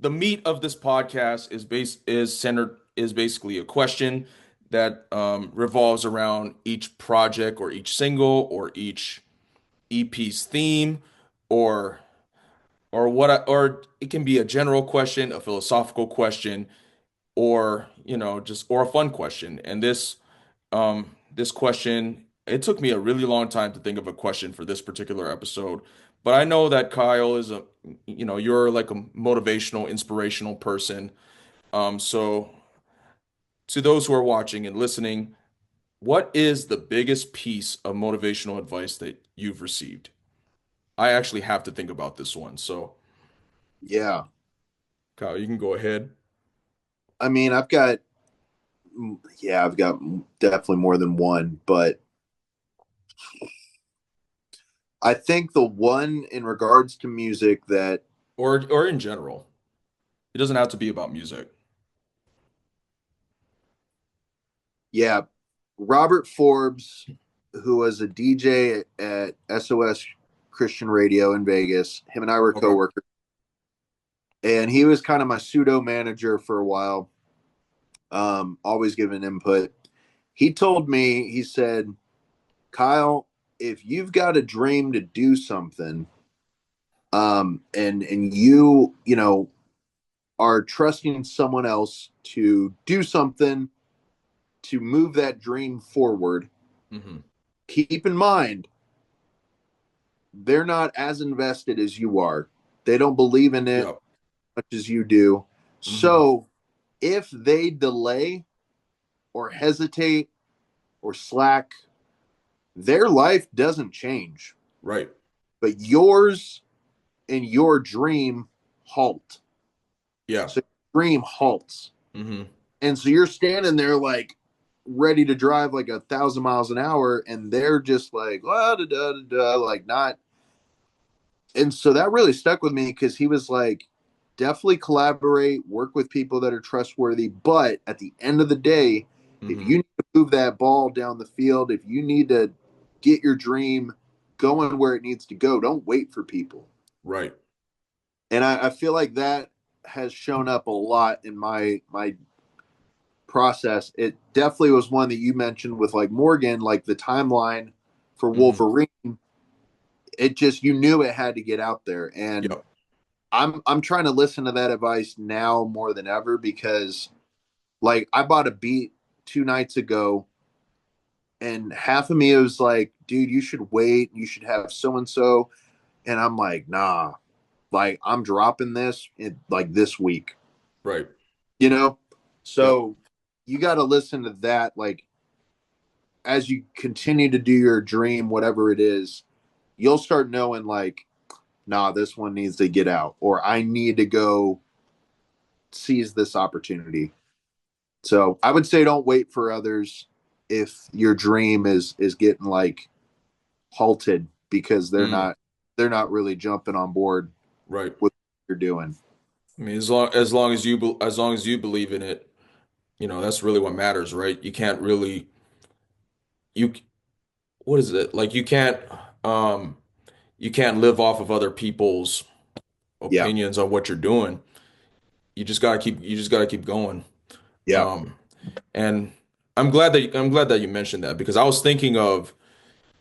meat of this podcast is basically a question that revolves around each project or each single or each EP's theme or or it can be a general question, a philosophical question, or just or a fun question. And this question, it took me a really long time to think of a question for this particular episode, but I know that Kyle is you're like a motivational, inspirational person. So to those who are watching and listening, what is the biggest piece of motivational advice that you've received? I actually have to think about this one. So, Yeah. Kyle, you can go ahead. I mean, I've got definitely more than one, but I think the one in regards to music that, Or in general. It doesn't have to be about music. yeah, Robert Forbes, who was a DJ at SOS Christian Radio in Vegas, him and I were Okay. coworkers, and he was kind of my pseudo manager for a while, always giving input. He told me, he said, Kyle, if you've got a dream to do something, and you are trusting someone else to do something to move that dream forward, Hmm. keep in mind they're not as invested as you are. They don't believe in it Yep. as much as you do. Hmm. So if they delay or hesitate or slack, their life doesn't change, Right. but yours and your dream halt. Yeah. So your dream halts. Hmm. And so you're standing there like ready to drive like 1,000 miles an hour, and they're just like, da, da, da, da, like not. And so that really stuck with me because he was like, definitely collaborate, work with people that are trustworthy. But at the end of the day, if Hmm. you need to move that ball down the field, if you need to get your dream going where it needs to go, don't wait for people. Right. And I feel like that has shown up a lot in my process. It definitely was one that you mentioned with like Morgan, like the timeline for Hmm. Wolverine. It just, you knew it had to get out there, and Yep. I'm trying to listen to that advice now more than ever because like I bought a beat 2 nights ago, and half of me was like, dude, you should wait, you should have so and so, and I'm like, nah, like I'm dropping this in like this week, Right. you know. Yep. So you got to listen to that, like as you continue to do your dream, whatever it is, you'll start knowing like, nah, this one needs to get out, or I need to go seize this opportunity. So I would say don't wait for others if your dream is getting like halted because Mm. they're not really jumping on board Right. with what you're doing. I mean, as long as you believe in it, that's really what matters, right? You can't really you what is it? Like um you can't live off of other people's Yeah. opinions on what you're doing. You just gotta keep going. Yeah. Um and I'm glad that you mentioned that because I was thinking of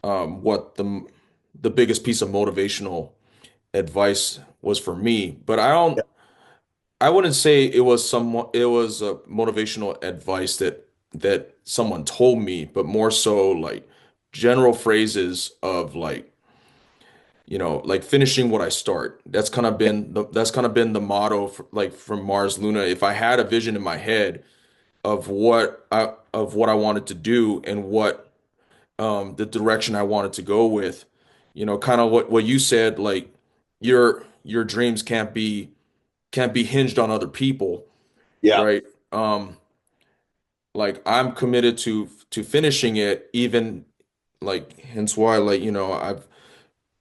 what the biggest piece of motivational advice was for me, but I wouldn't say it was a motivational advice that someone told me, but more so like general phrases of like, like finishing what I start. That's kind of been the motto for, like from Mars Luna. If I had a vision in my head of what I wanted to do and what the direction I wanted to go with, kind of what you said, like your dreams can't be hinged on other people, Yeah. right? Um, like I'm committed to finishing it, even like hence why like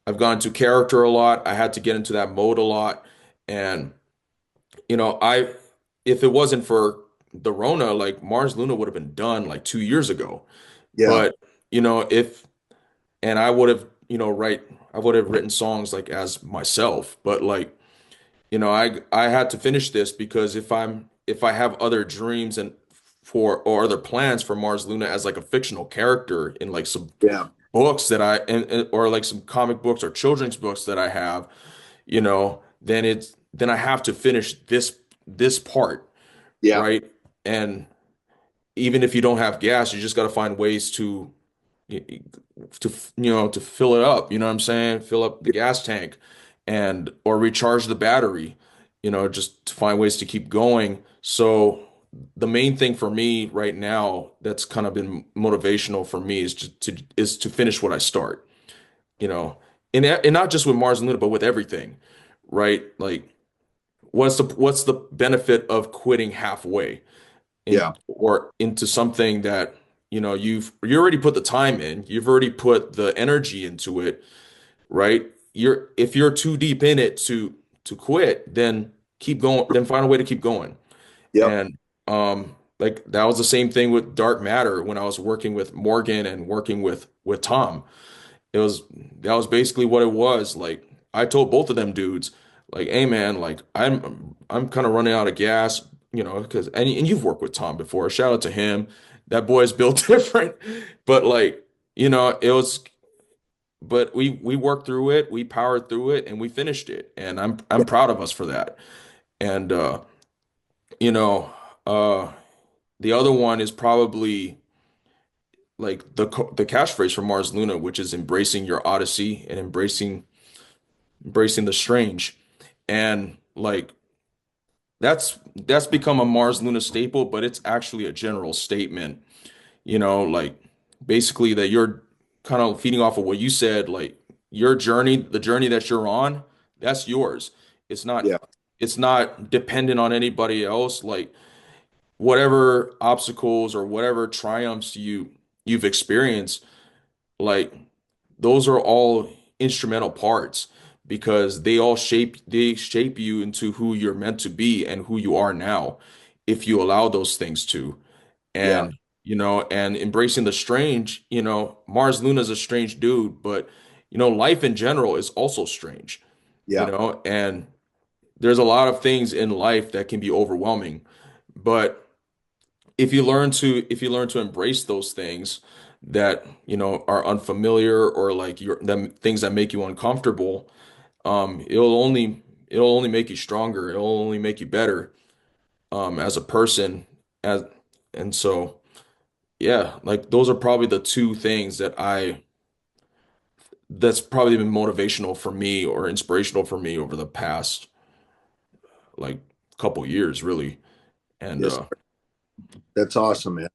I've gone into character a lot. I had to get into that mode a lot, and I if it wasn't for the Rona, like Mars Luna would have been done like 2 years ago. Yeah. But if and I would have I would have written songs like as myself, but like I had to finish this because if I have other dreams and for or other plans for Mars Luna as like a fictional character in like some Yeah. books that or like some comic books or children's books that I have, then I have to finish this part, Yeah. right? and even if you don't have gas, you just got to find ways to fill it up, you know what I'm saying? Fill up the gas tank and or recharge the battery, just to find ways to keep going. So the main thing for me right now that's kind of been motivational for me is to finish what I start, you know. And not just with Mars and Luna, but with everything, right? Like what's the benefit of quitting halfway Yeah. or into something that you already put the time in, you've already put the energy into it, right? If you're too deep in it to quit, then keep going, then find a way to keep going. Yep. And like that was the same thing with Dark Matter when I was working with Morgan and working with Tom. It was That was basically what it was. Like I told both of them dudes, like, hey man, like I'm kind of running out of gas, because and you've worked with Tom before. Shout out to him. That boy's built different. But like, it was but we worked through it, we powered through it, and we finished it. And I'm Yeah. proud of us for that. And you know, uh the other one is probably like the catchphrase from Mars Luna, which is embracing your odyssey and embracing the strange. And like that's become a Mars Luna staple, but it's actually a general statement, like basically that you're kind of feeding off of what you said, like your journey, the journey that you're on, that's yours. It's not Yeah. it's not dependent on anybody else. Like whatever obstacles or whatever triumphs you've experienced, like those are all instrumental parts because they shape you into who you're meant to be and who you are now if you allow those things to. Yeah. And embracing the strange, Mars Luna's a strange dude, but life in general is also strange, Yeah. and there's a lot of things in life that can be overwhelming. But if you learn to embrace those things that are unfamiliar or like them things that make you uncomfortable, it'll only make you stronger. It'll only make you better as a person. As and so yeah, like those are probably the two things that's probably been motivational for me or inspirational for me over the past like couple years, really. And Yes. That's awesome, man.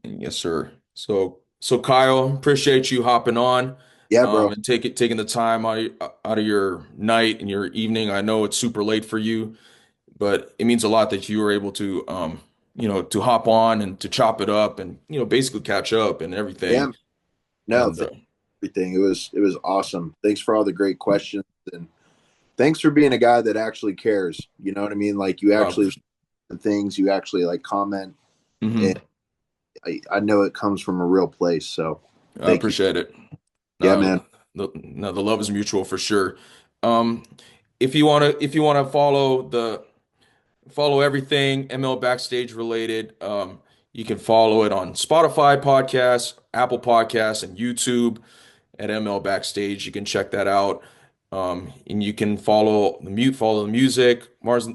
yes, sir. So Kyle, appreciate you hopping on, Yeah, bro. and taking the time out of your night and your evening. I know it's super late for you, but it means a lot that you were able to hop on and to chop it up and basically catch up and Yeah. everything. No, And thank you for everything. It was awesome. Thanks for all the great questions and thanks for being a guy that actually cares. You know what I mean? Like you uh, actually the things you actually like comment and mhm, I know it comes from a real place. So I thank you. appreciate it. Yeah, man. No, the love is mutual for sure. Um, if you wanna follow everything ML Backstage related. You can follow it on Spotify podcasts, Apple Podcasts, and YouTube at ML Backstage. You can check that out. And you can follow the music, Mars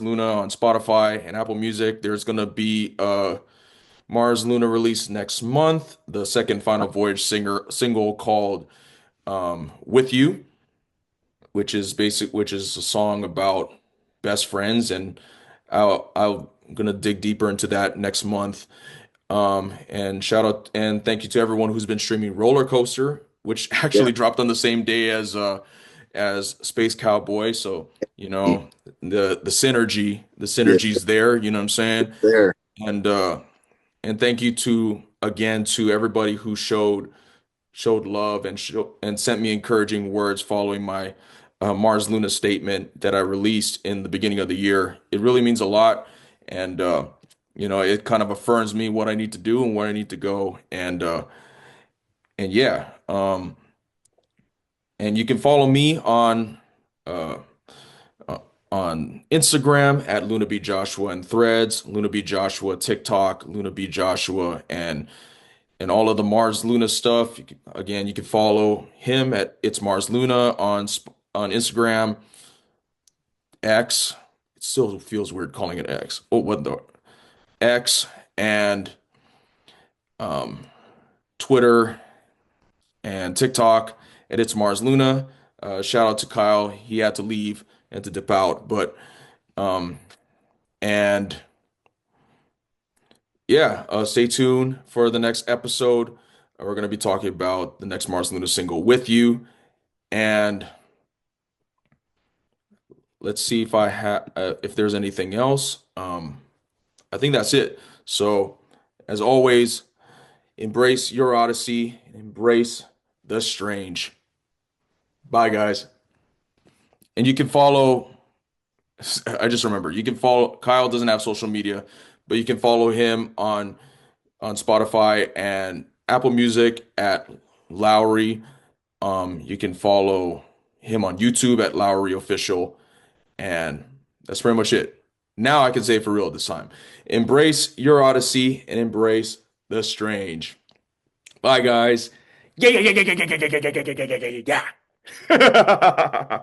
Luna on Spotify and Apple Music. There's gonna be a Mars Luna release next month, the second Final Voyage single called With You, which is a song about best friends, and I'm gonna dig deeper into that next month. And shout out and thank you to everyone who's been streaming Roller Coaster, which Yeah. actually dropped on the same day as Space Cowboy. So the Yeah. synergy's there. You know what I'm saying? There. And and thank you to everybody who showed love and sent me encouraging words following my Mars Luna statement that I released in the beginning of the year. It really means a lot, and it kind of affirms me what I need to do and where I need to go, and yeah, and you can follow me uh, on Instagram at Luna B Joshua and Threads, Luna B Joshua TikTok, Luna B Joshua, and all of the Mars Luna stuff. Again, you can follow him at It's Mars Luna on Instagram, X. still feels weird calling it X. Oh, what the X and Twitter and TikTok, and it's Mars Luna. Shout out to Kyle. He had to leave and to dip out, but and yeah, stay tuned for the next episode. We're gonna be talking about the next Mars Luna single with you, and let's see if I have if there's anything else. I think that's it. So, as always, embrace your odyssey, embrace the strange. Bye, guys. And you can follow. I just remember you can follow. Kyle doesn't have social media, but you can follow him on Spotify and Apple Music at Lowery. You can follow him on YouTube at Lowery Official, and that's pretty much it. Now I can say it for real this time. Embrace your odyssey and embrace the strange. Bye, guys. Yeah, yeah, yeah, yeah, yeah, yeah, yeah, yeah, yeah, yeah, yeah, yeah.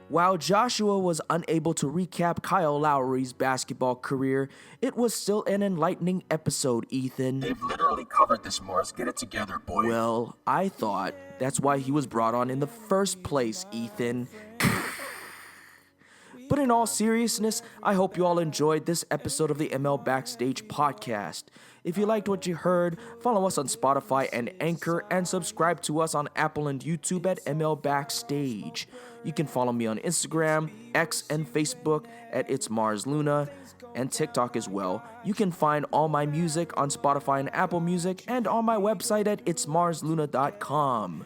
While Joshua was unable to recap Kyle Lowry's basketball career, it was still an enlightening episode, Ethan. They've literally covered this, Mars. Get it together, boy. Well, I thought that's why he was brought on in the first place, Ethan. But in all seriousness, I hope you all enjoyed this episode of the ML Backstage podcast. If you liked what you heard, follow us on Spotify and Anchor, and subscribe to us on Apple and YouTube at ML Backstage. You can follow me on Instagram, X, and Facebook at It's Mars Luna, and TikTok as well. You can find all my music on Spotify and Apple Music, and on my website at itsmarsluna.com.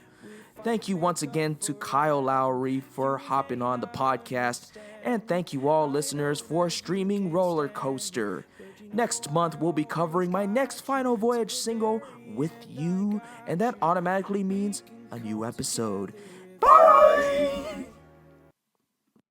Thank you once again to Kyle Lowry for hopping on the podcast, and thank you all listeners for streaming Roller Coaster. Next month, we'll be covering my next Final Voyage single, With You, and that automatically means a new episode.